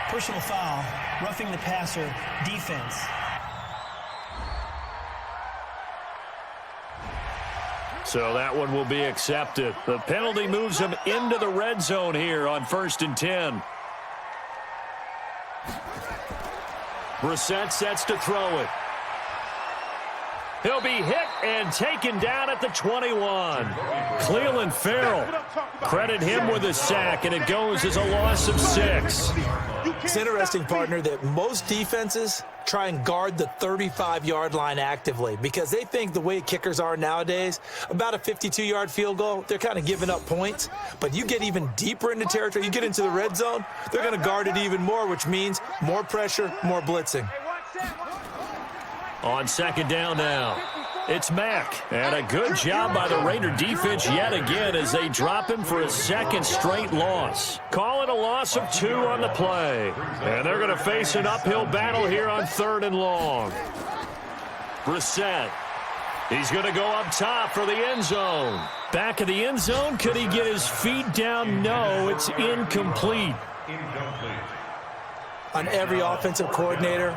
Personal foul, roughing the passer, defense. So that one will be accepted. The penalty moves him into the red zone here on 1st and 10. Brissett sets to throw it. He'll be hit and taken down at the 21. Cleveland Farrell. Credit him with a sack, and it goes as a loss of 6. It's interesting, partner, that most defenses try and guard the 35-yard line actively because they think the way kickers are nowadays, about a 52-yard field goal, they're kind of giving up points. But you get even deeper into territory, you get into the red zone, they're going to guard it even more, which means more pressure, more blitzing. On 2nd down now, it's Mack. And a good job by the Raider defense yet again as they drop him for a 2nd straight loss. Call it a loss of 2 on the play. And they're going to face an uphill battle here on 3rd and long. Brissett. He's going to go up top for the end zone. Back of the end zone. Could he get his feet down? No, it's incomplete. On every offensive coordinator,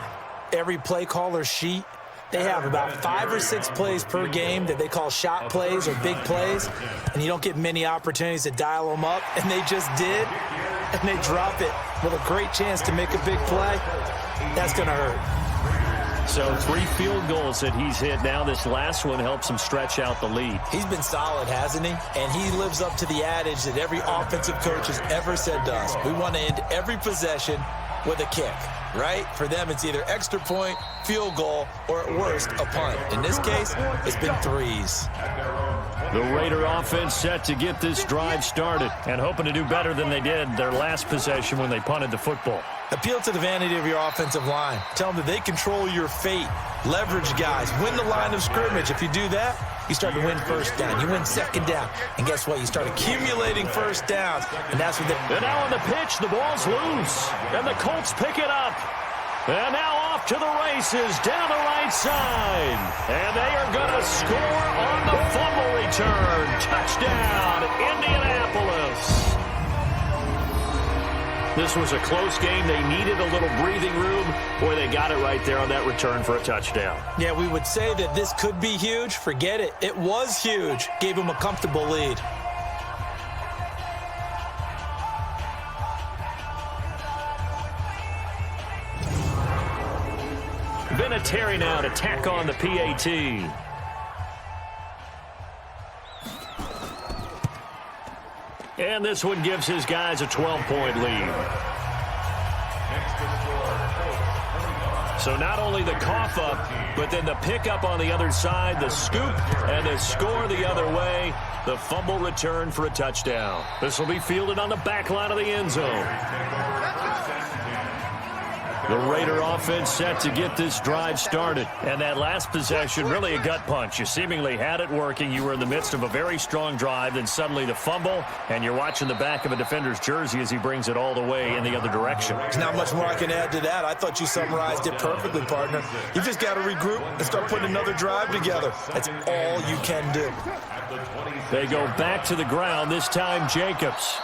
every play caller sheet, they have about 5 or 6 plays per game that they call shot plays or big plays, and you don't get many opportunities to dial them up, and they just did, and they drop it with a great chance to make a big play. That's going to hurt. So 3 field goals that he's hit now. This last one helps him stretch out the lead. He's been solid, hasn't he? And he lives up to the adage that every offensive coach has ever said to us. We want to end every possession with a kick, right? For them, it's either extra point, field goal, or at worst, a punt. In this case, it's been 3s. The Raider offense set to get this drive started and hoping to do better than they did their last possession when they punted the football. Appeal to the vanity of your offensive line. Tell them that they control your fate. Leverage guys. Win the line of scrimmage. If you do that, you start to win first down. You win 2nd down. And guess what? You start accumulating first downs. And that's what they... And now on the pitch, the ball's loose. And the Colts pick it up. And now off to the races down the right side. And they are going to score on the fumble return. Touchdown, Indianapolis. This was a close game. They needed a little breathing room. Boy, they got it right there on that return for a touchdown. Yeah, we would say that this could be huge. Forget it. It was huge. Gave them a comfortable lead. Vinatieri now to tack on the PAT. And this one gives his guys a 12-point lead. So not only the cough up, but then the pickup on the other side, the scoop, and the score the other way. The fumble return for a touchdown. This will be fielded on the back line of the end zone. The Raider offense set to get this drive started. And that last possession, really a gut punch. You seemingly had it working. You were in the midst of a very strong drive. Then suddenly the fumble, and you're watching the back of a defender's jersey as he brings it all the way in the other direction. There's not much more I can add to that. I thought you summarized it perfectly, partner. You just got to regroup and start putting another drive together. That's all you can do. They go back to the ground, this time Jacobs.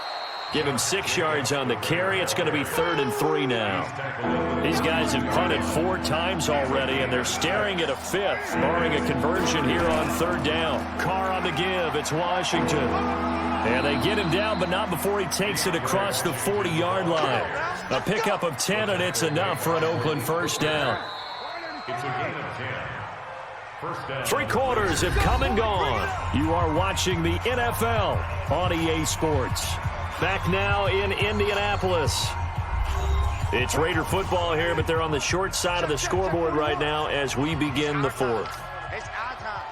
Give him 6 yards on the carry. It's going to be 3rd and 3 now. These guys have punted 4 times already, and they're staring at a 5th, barring a conversion here on 3rd down. Carr on the give. It's Washington. And they get him down, but not before he takes it across the 40-yard line. A pickup of 10, and it's enough for an Oakland first down. It's a gain of 10. First down. 3 quarters have come and gone. You are watching the NFL on EA Sports. Back now in Indianapolis. It's Raider football here, but they're on the short side of the scoreboard right now as we begin the 4th. It's our time.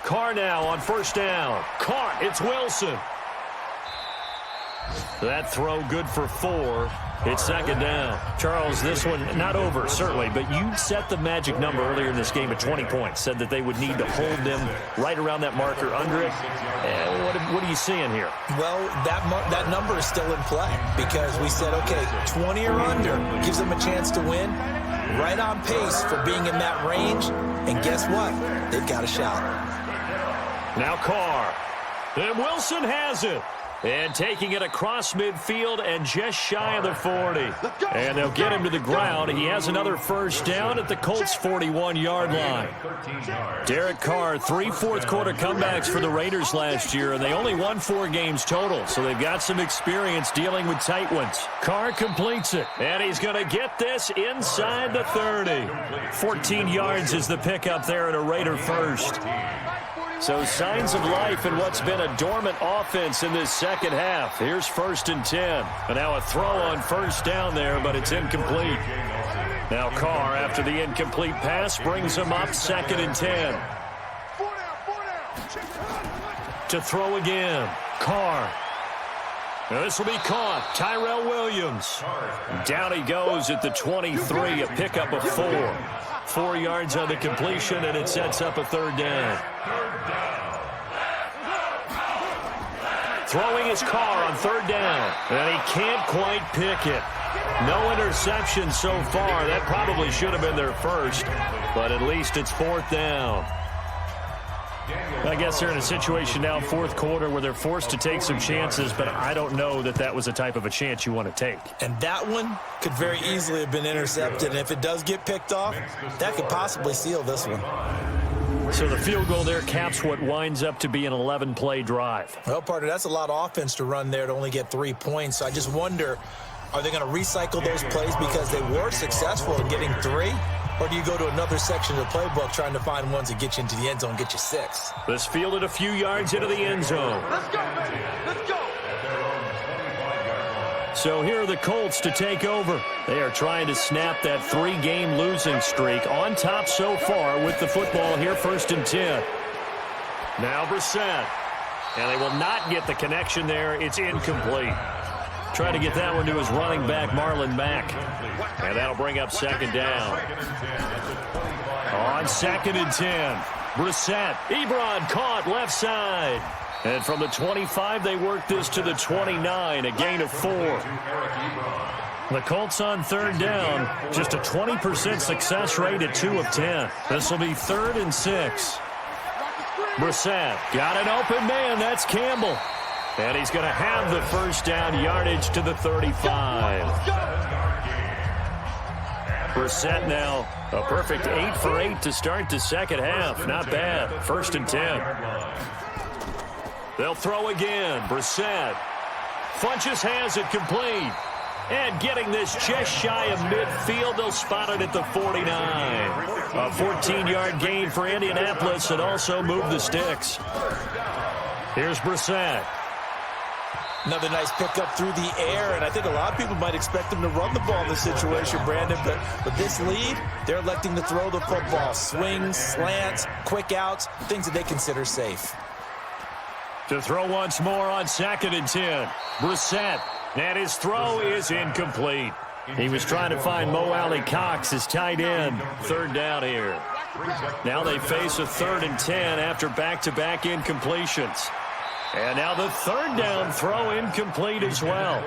Carr now on first down. Carr, it's Wilson. That throw good for 4. It's 2nd down. Charles, this one not over, certainly, but you set the magic number earlier in this game at 20 points. Said that they would need to hold them right around that marker under it. What are you seeing here? Well, that number is still in play because we said, okay, 20 or under gives them a chance to win. Right on pace for being in that range. And guess what? They've got a shot. Now Carr. And Wilson has it. And taking it across midfield and just shy of the 40. And they'll get him to the ground. He has another first down at the Colts' 41-yard line. Derek Carr, 3 fourth-quarter comebacks for the Raiders last year, and they only won 4 games total, so they've got some experience dealing with tight ones. Carr completes it, and he's going to get this inside the 30. 14 yards is the pickup there at a Raider first. So signs of life in what's been a dormant offense in this second half. Here's 1st and 10. And now a throw on first down there, but it's incomplete. Now Carr, after the incomplete pass, brings him up 2nd and 10. To throw again. Carr. Now this will be caught. Tyrell Williams. Down he goes at the 23, a pickup of 4. 4 yards on the completion, and it sets up a 3rd down. Throwing his Carr on 3rd down, and he can't quite pick it. No interception so far. That probably should have been their first, but at least it's 4th down. I guess they're in a situation now, 4th quarter, where they're forced to take some chances, but I don't know that that was a type of a chance you want to take. And that one could very easily have been intercepted, and if it does get picked off, that could possibly seal this one. So the field goal there caps what winds up to be an 11-play drive. Well, partner, that's a lot of offense to run there to only get 3 points. So I just wonder, are they going to recycle those plays because they were successful in getting 3? Or do you go to another section of the playbook trying to find ones that get you into the end zone, get you 6? This fielded a few yards into the end zone. Let's go, baby. Let's go. So here are the Colts to take over. They are trying to snap that 3-game losing streak, on top so far with the football here, 1st and 10. Now Brissett. And they will not get the connection there. It's incomplete. Trying to get that one to his running back, Marlon Mack. And that'll bring up 2nd down. On 2nd and 10. Brissett. Ebron caught left side. And from the 25, they work this to the 29, a gain of 4. The Colts on 3rd down, just a 20% success rate at 2 of 10. This will be 3rd and 6. Brissett got an open man. That's Campbell. And he's going to have the first down yardage to the 35. Brissett now a perfect 8 for 8 to start the second half. Not bad. 1st and 10. They'll throw again. Brissett. Funches has it complete. And getting this just shy of midfield, they'll spot it at the 49. A 14-yard gain for Indianapolis and also move the sticks. Here's Brissett. Another nice pickup through the air, and I think a lot of people might expect them to run the ball in this situation, Brandon, but with this lead, they're electing to throw the football. Swings, slants, quick outs, things that they consider safe. To throw once more on 2nd and 10. Brissett. And his throw is incomplete. He was trying to find Mo Alley-Cox, his tight end. 3rd down here. Now they face a 3rd and 10 after back-to-back incompletions. And now the 3rd down throw incomplete as well.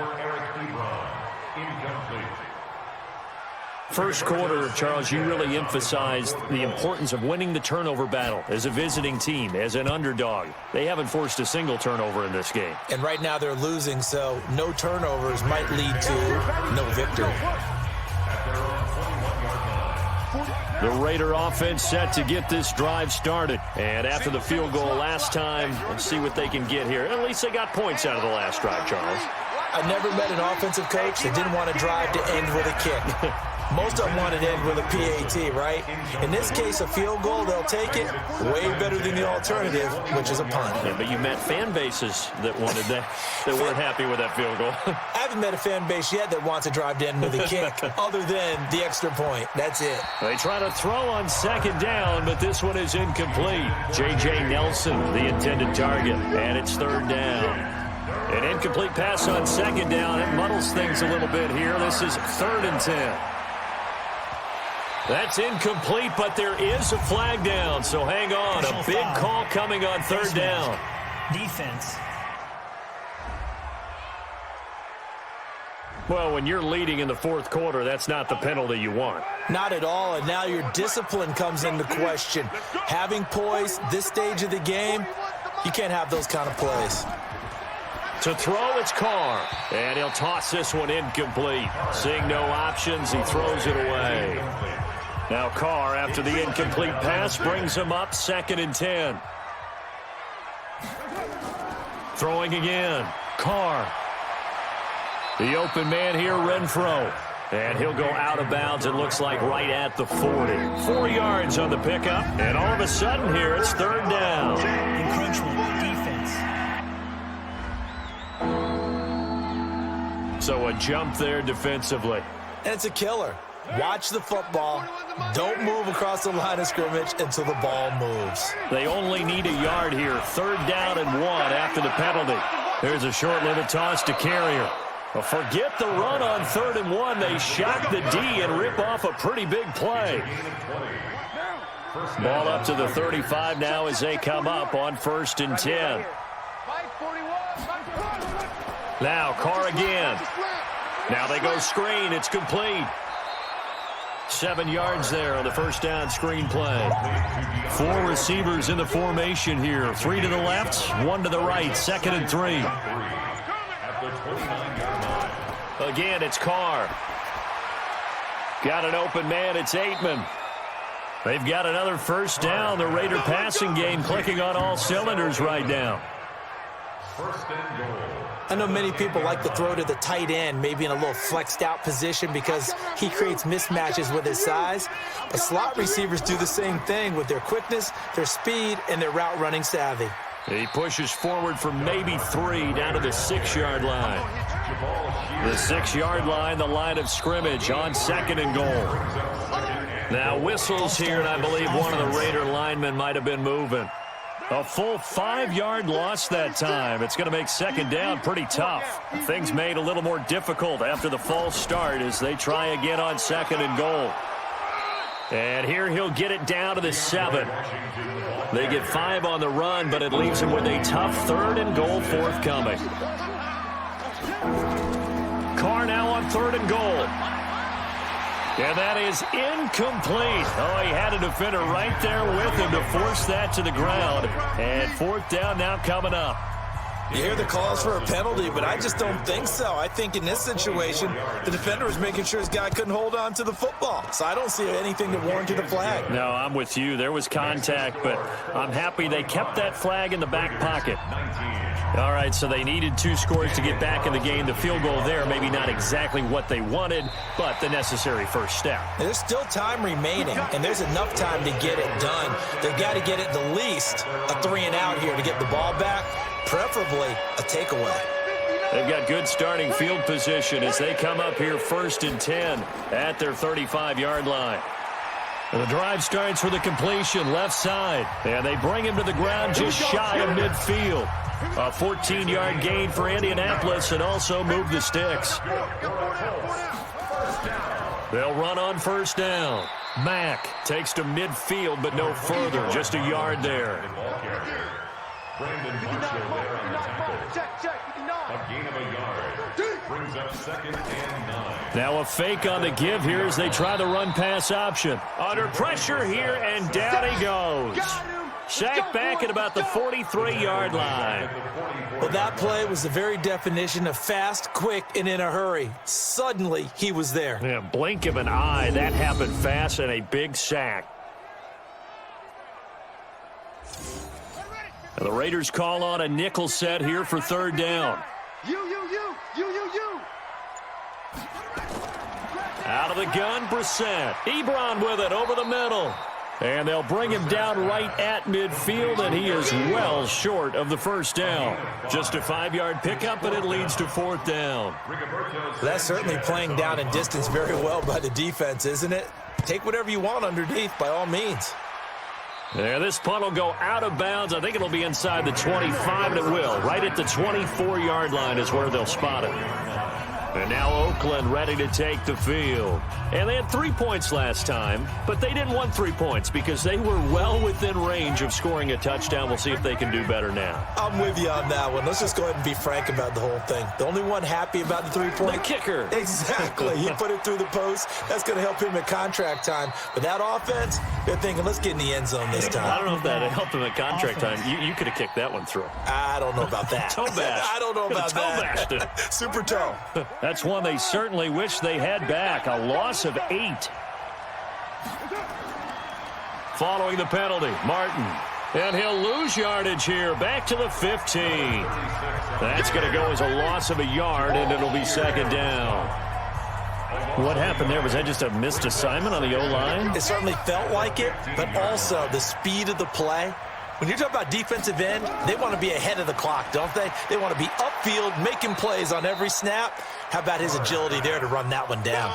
First quarter, Charles, you really emphasized the importance of winning the turnover battle as a visiting team, as an underdog. They haven't forced a single turnover in this game. And right now they're losing, so no turnovers might lead to no victory. The Raider offense set to get this drive started. And after the field goal last time, let's see what they can get here. At least they got points out of the last drive, Charles. I never met an offensive coach that didn't want to drive to end with a kick. Most of them want to end with a PAT, right? In this case, a field goal, they'll take it. Way better than the alternative, which is a punt. Yeah, but you met fan bases that wanted that weren't happy with that field goal. I haven't met a fan base yet that wants to drive to end with a kick, other than the extra point. That's it. They try to throw on second down, but this one is incomplete. J.J. Nelson, the intended target, and it's third down. An incomplete pass on second down. It muddles things a little bit here. This is 3rd and 10. That's incomplete, but there is a flag down, so hang on. A big call coming on 3rd down. Defense. Well, when you're leading in the 4th quarter, that's not the penalty you want. Not at all, and now your discipline comes into question. Having poise this stage of the game, you can't have those kind of plays. To throw, it's Carr, and he'll toss this one incomplete. Seeing no options, he throws it away. Now Carr, after the incomplete pass, brings him up 2nd and 10. Throwing again, Carr. The open man here, Renfro. And he'll go out of bounds, it looks like right at the 40. 4 yards on the pickup, and all of a sudden here, it's 3rd down. Encroachment, defense. So a jump there defensively. And it's a killer. Watch the football. Don't move across the line of scrimmage until the ball moves. They only need a yard here. 3rd down and 1 after the penalty. There's a short-lived toss to Carrier. Well, forget the run on 3rd and 1. They shock the D and rip off a pretty big play. Ball up to the 35 now as they come up on 1st and 10. Now Carr again. Now they go screen. It's complete. 7 yards there on the first down screen play. 4 receivers in the formation here. 3 to the left, 1 to the right. 2nd and 3. Again, it's Carr. Got an open man. It's Aitman. They've got another first down. The Raider passing game clicking on all cylinders right now. I know many people like to throw to the tight end, maybe in a little flexed out position because he creates mismatches with his size. But slot receivers do the same thing with their quickness, their speed, and their route running savvy. He pushes forward for maybe 3 down to the 6-yard line. The 6-yard line, the line of scrimmage on 2nd and goal. Now whistles here, and I believe one of the Raider linemen might have been moving. A full 5-yard loss that time. It's going to make 2nd down pretty tough. Things made a little more difficult after the false start as they try again on 2nd and goal. And here he'll get it down to the 7. They get 5 on the run, but it leaves him with a tough 3rd and goal forthcoming. Carr now on 3rd and goal. And that is incomplete. Oh, he had a defender right there with him to force that to the ground. And 4th down now coming up. You hear the calls for a penalty, but I just don't think so. I think in this situation, the defender was making sure his guy couldn't hold on to the football. So I don't see anything to warrant the flag. No, I'm with you. There was contact, but I'm happy they kept that flag in the back pocket. All right, so they needed 2 scores to get back in the game. The field goal there, maybe not exactly what they wanted, but the necessary first step. There's still time remaining, and there's enough time to get it done. They've got to get it the least a 3-and-out here to get the ball back, preferably a takeaway. They've got good starting field position as they come up here 1st and 10 at their 35-yard line. The drive starts with a completion left side, and they bring him to the ground just shy of midfield. A 14-yard gain for Indianapolis and also move the sticks. They'll run on 1st down. Mack takes to midfield, but no further, just a yard there. Brandon Marshall there on the tackle. A gain of a yard. brings up 2nd and 9. Now a fake on the give here as they try the run-pass option. Under pressure here, and down he goes. Sacked back at about the 43-yard line. Well, that play was the very definition of fast, quick, and in a hurry. Suddenly, he was there. Yeah, blink of an eye. That happened fast, and a big sack. Now the Raiders call on a nickel set here for 3rd down. You. Out of the gun, Brissett. Ebron with it over the middle. And they'll bring him down right at midfield, and he is well short of the 1st down. Just a 5-yard pickup, and it leads to 4th down. That's certainly playing down in distance very well by the defense, isn't it? Take whatever you want underneath, by all means. Yeah, this punt will go out of bounds. I think it'll be inside the 25, and it will. Right at the 24-yard line is where they'll spot it. And now Oakland ready to take the field. And they had 3 points last time, but they didn't want 3 points because they were well within range of scoring a touchdown. We'll see if they can do better now. I'm with you on that one. Let's just go ahead and be frank about the whole thing. The only one happy about the 3-point? The kicker. Exactly. He put it through the post. That's going to help him at contract time. But that offense, they're thinking, let's get in the end zone this time. I don't know if that helped him at contract time. You could have kicked that one through. I don't know about that. Toe bash. I don't know about that. Toe bashed it. Super toe. That's one they certainly wish they had back. A loss of 8. Following the penalty, Martin. And he'll lose yardage here. Back to the 15. That's going to go as a loss of a yard, and it'll be 2nd down. What happened there? Was that just a missed assignment on the O-line? It certainly felt like it, but also the speed of the play. When you're talking about defensive end, they want to be ahead of the clock, don't they? They want to be upfield, making plays on every snap. How about his agility there to run that one down?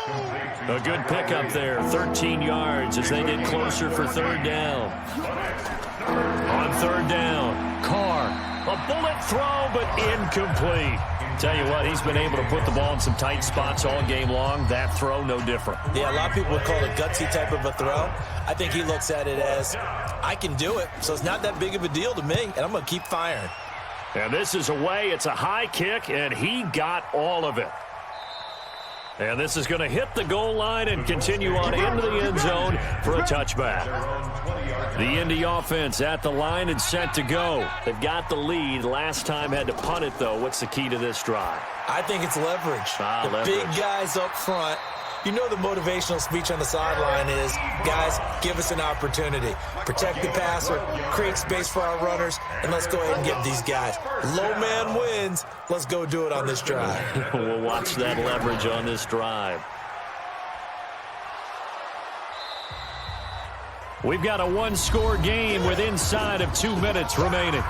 A good pickup there, 13 yards as they get closer for 3rd down. On 3rd down, Carr. A bullet throw, but incomplete. Tell you what, he's been able to put the ball in some tight spots all game long. That throw, no different. Yeah, a lot of people would call it a gutsy type of a throw. I think he looks at it as, I can do it, so it's not that big of a deal to me, and I'm going to keep firing. And this is away. It's a high kick, and he got all of it. And this is going to hit the goal line and continue on into the end zone for a touchback. The Indy offense at the line and set to go. They've got the lead. Last time had to punt it, though. What's the key to this drive? I think it's leverage. Leverage. Big guys up front. You know the motivational speech on the sideline is, guys, give us an opportunity. Protect the passer, create space for our runners, and let's go ahead and get these guys. Low man wins. Let's go do it on this drive. We'll watch that leverage on this drive. We've got a one-score game with inside of 2 minutes remaining.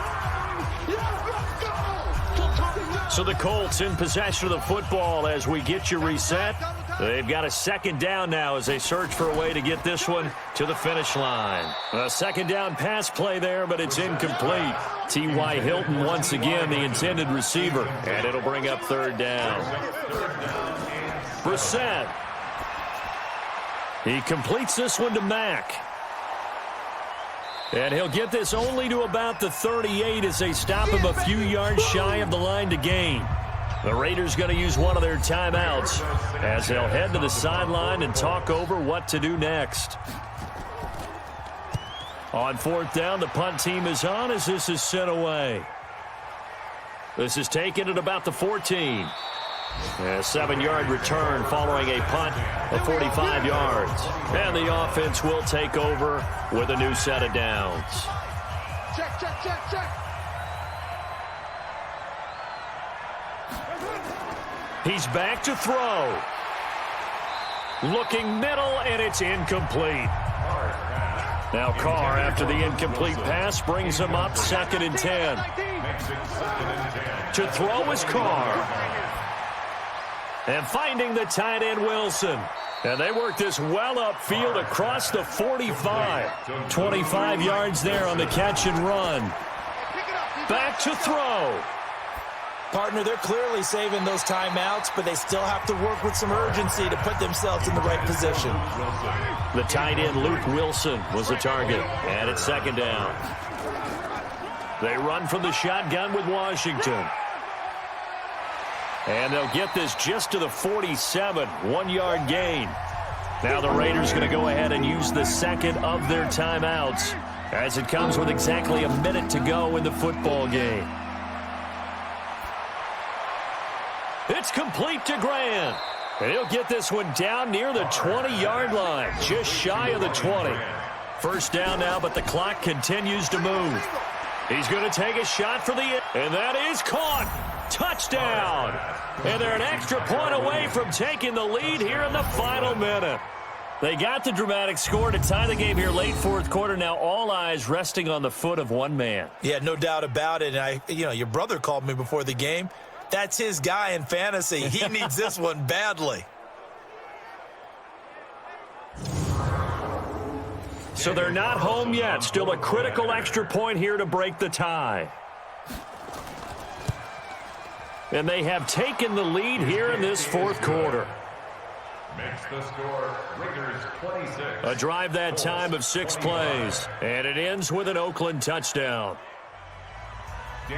So the Colts in possession of the football as we get you reset. They've got a 2nd down now as they search for a way to get this one to the finish line. A 2nd down pass play there, but it's incomplete. T.Y. Hilton once again the intended receiver, and it'll bring up 3rd down. Brissett. He completes this one to Mack. And he'll get this only to about the 38 as they stop him a few yards shy of the line to gain. The Raiders going to use one of their timeouts as they'll head to the sideline and talk over what to do next. On 4th down, the punt team is on as this is sent away. This is taken at about the 14. A 7-yard return following a punt of 45 yards. And the offense will take over with a new set of downs. Check. He's back to throw. Looking middle, and it's incomplete. Now Carr, after the incomplete pass, brings him up 2nd and 10. To throw is Carr. And finding the tight end, Wilson. And they work this well upfield across the 45. 25 yards there on the catch and run. Back to throw. Partner, they're clearly saving those timeouts, but they still have to work with some urgency to put themselves in the right position. The tight end, Luke Wilson, was the target. And it's 2nd down. They run from the shotgun with Washington. And they'll get this just to the 47, 1-yard gain. Now the Raiders going to go ahead and use the second of their timeouts as it comes with exactly a minute to go in the football game. It's complete to Grant. And he'll get this one down near the 20-yard line, just shy of the 20. First down now, but the clock continues to move. He's going to take a shot for the end, and that is caught. Touchdown. And they're an extra point away from taking the lead here in the final minute. They got the dramatic score to tie the game here late fourth quarter. Now all eyes resting on the foot of one man. Yeah, no doubt about it. And your brother called me before the game. That's his guy in fantasy. He needs this one badly. So they're not home yet. Still a critical extra point here to break the tie. And they have taken the lead here in this fourth quarter. Makes the score Raiders 26. A drive that time of 6 plays. And it ends with an Oakland touchdown.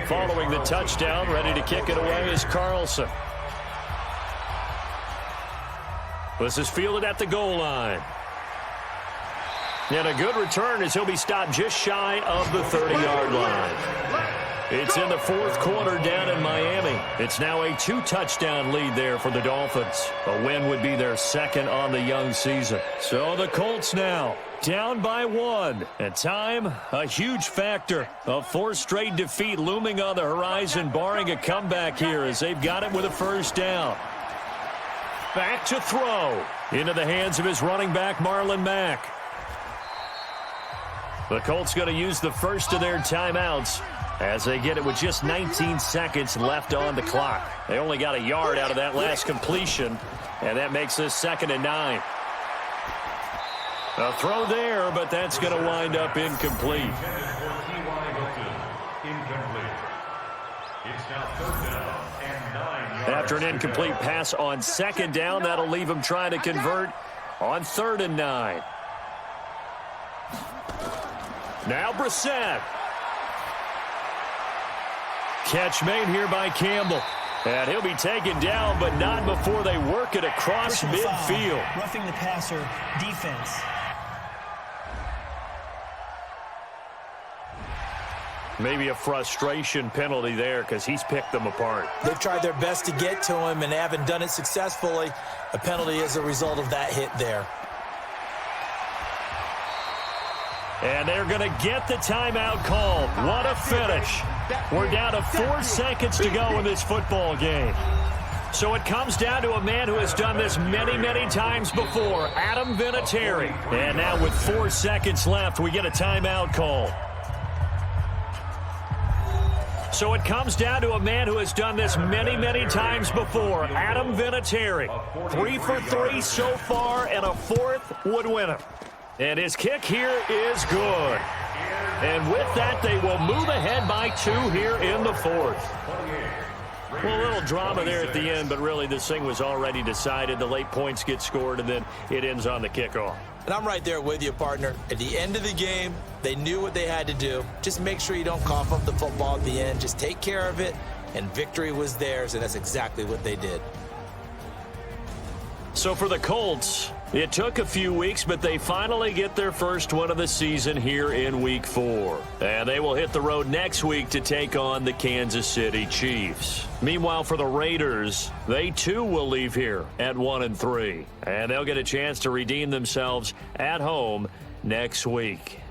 Following the touchdown, ready to kick it away is Carlson. This is fielded at the goal line. And a good return as he'll be stopped just shy of the 30-yard line. It's in the fourth quarter down in Miami. It's now a 2-touchdown lead there for the Dolphins. A win would be their second on the young season. So the Colts now down by 1. And time, a huge factor. A 4th straight defeat looming on the horizon, barring a comeback here as they've got it with a first down. Back to throw. Into the hands of his running back, Marlon Mack. The Colts going to use the first of their timeouts as they get it with just 19 seconds left on the clock. They only got a yard out of that last completion, and that makes this 2nd and 9. A throw there, but that's going to wind up incomplete. After an incomplete pass on 2nd down, that'll leave him trying to convert on 3rd and 9. Now Brissett. Catch made here by Campbell. And he'll be taken down, but not before they work it across midfield. Roughing the passer, defense. Maybe a frustration penalty there because he's picked them apart. They've tried their best to get to him and haven't done it successfully. A penalty as a result of that hit there. And they're going to get the timeout called. What a finish. We're down to 4 seconds to go in this football game. So it comes down to a man who has done this many, many times before, Adam Vinatieri. And now with 4 seconds left, we get a timeout call. So it comes down to a man who has done this many, many times before, Adam Vinatieri. 3 for 3 so far, and a 4th would win him. And his kick here is good. And with that, they will move ahead by 2 here in the 4th. Well, a little drama there at the end, but really this thing was already decided. The late points get scored, and then it ends on the kickoff. And I'm right there with you, partner. At the end of the game, they knew what they had to do. Just make sure you don't cough up the football at the end. Just take care of it, and victory was theirs, and that's exactly what they did. So for the Colts, it took a few weeks, but they finally get their first one of the season here in Week 4. And they will hit the road next week to take on the Kansas City Chiefs. Meanwhile, for the Raiders, they too will leave here at 1-3. And they'll get a chance to redeem themselves at home next week.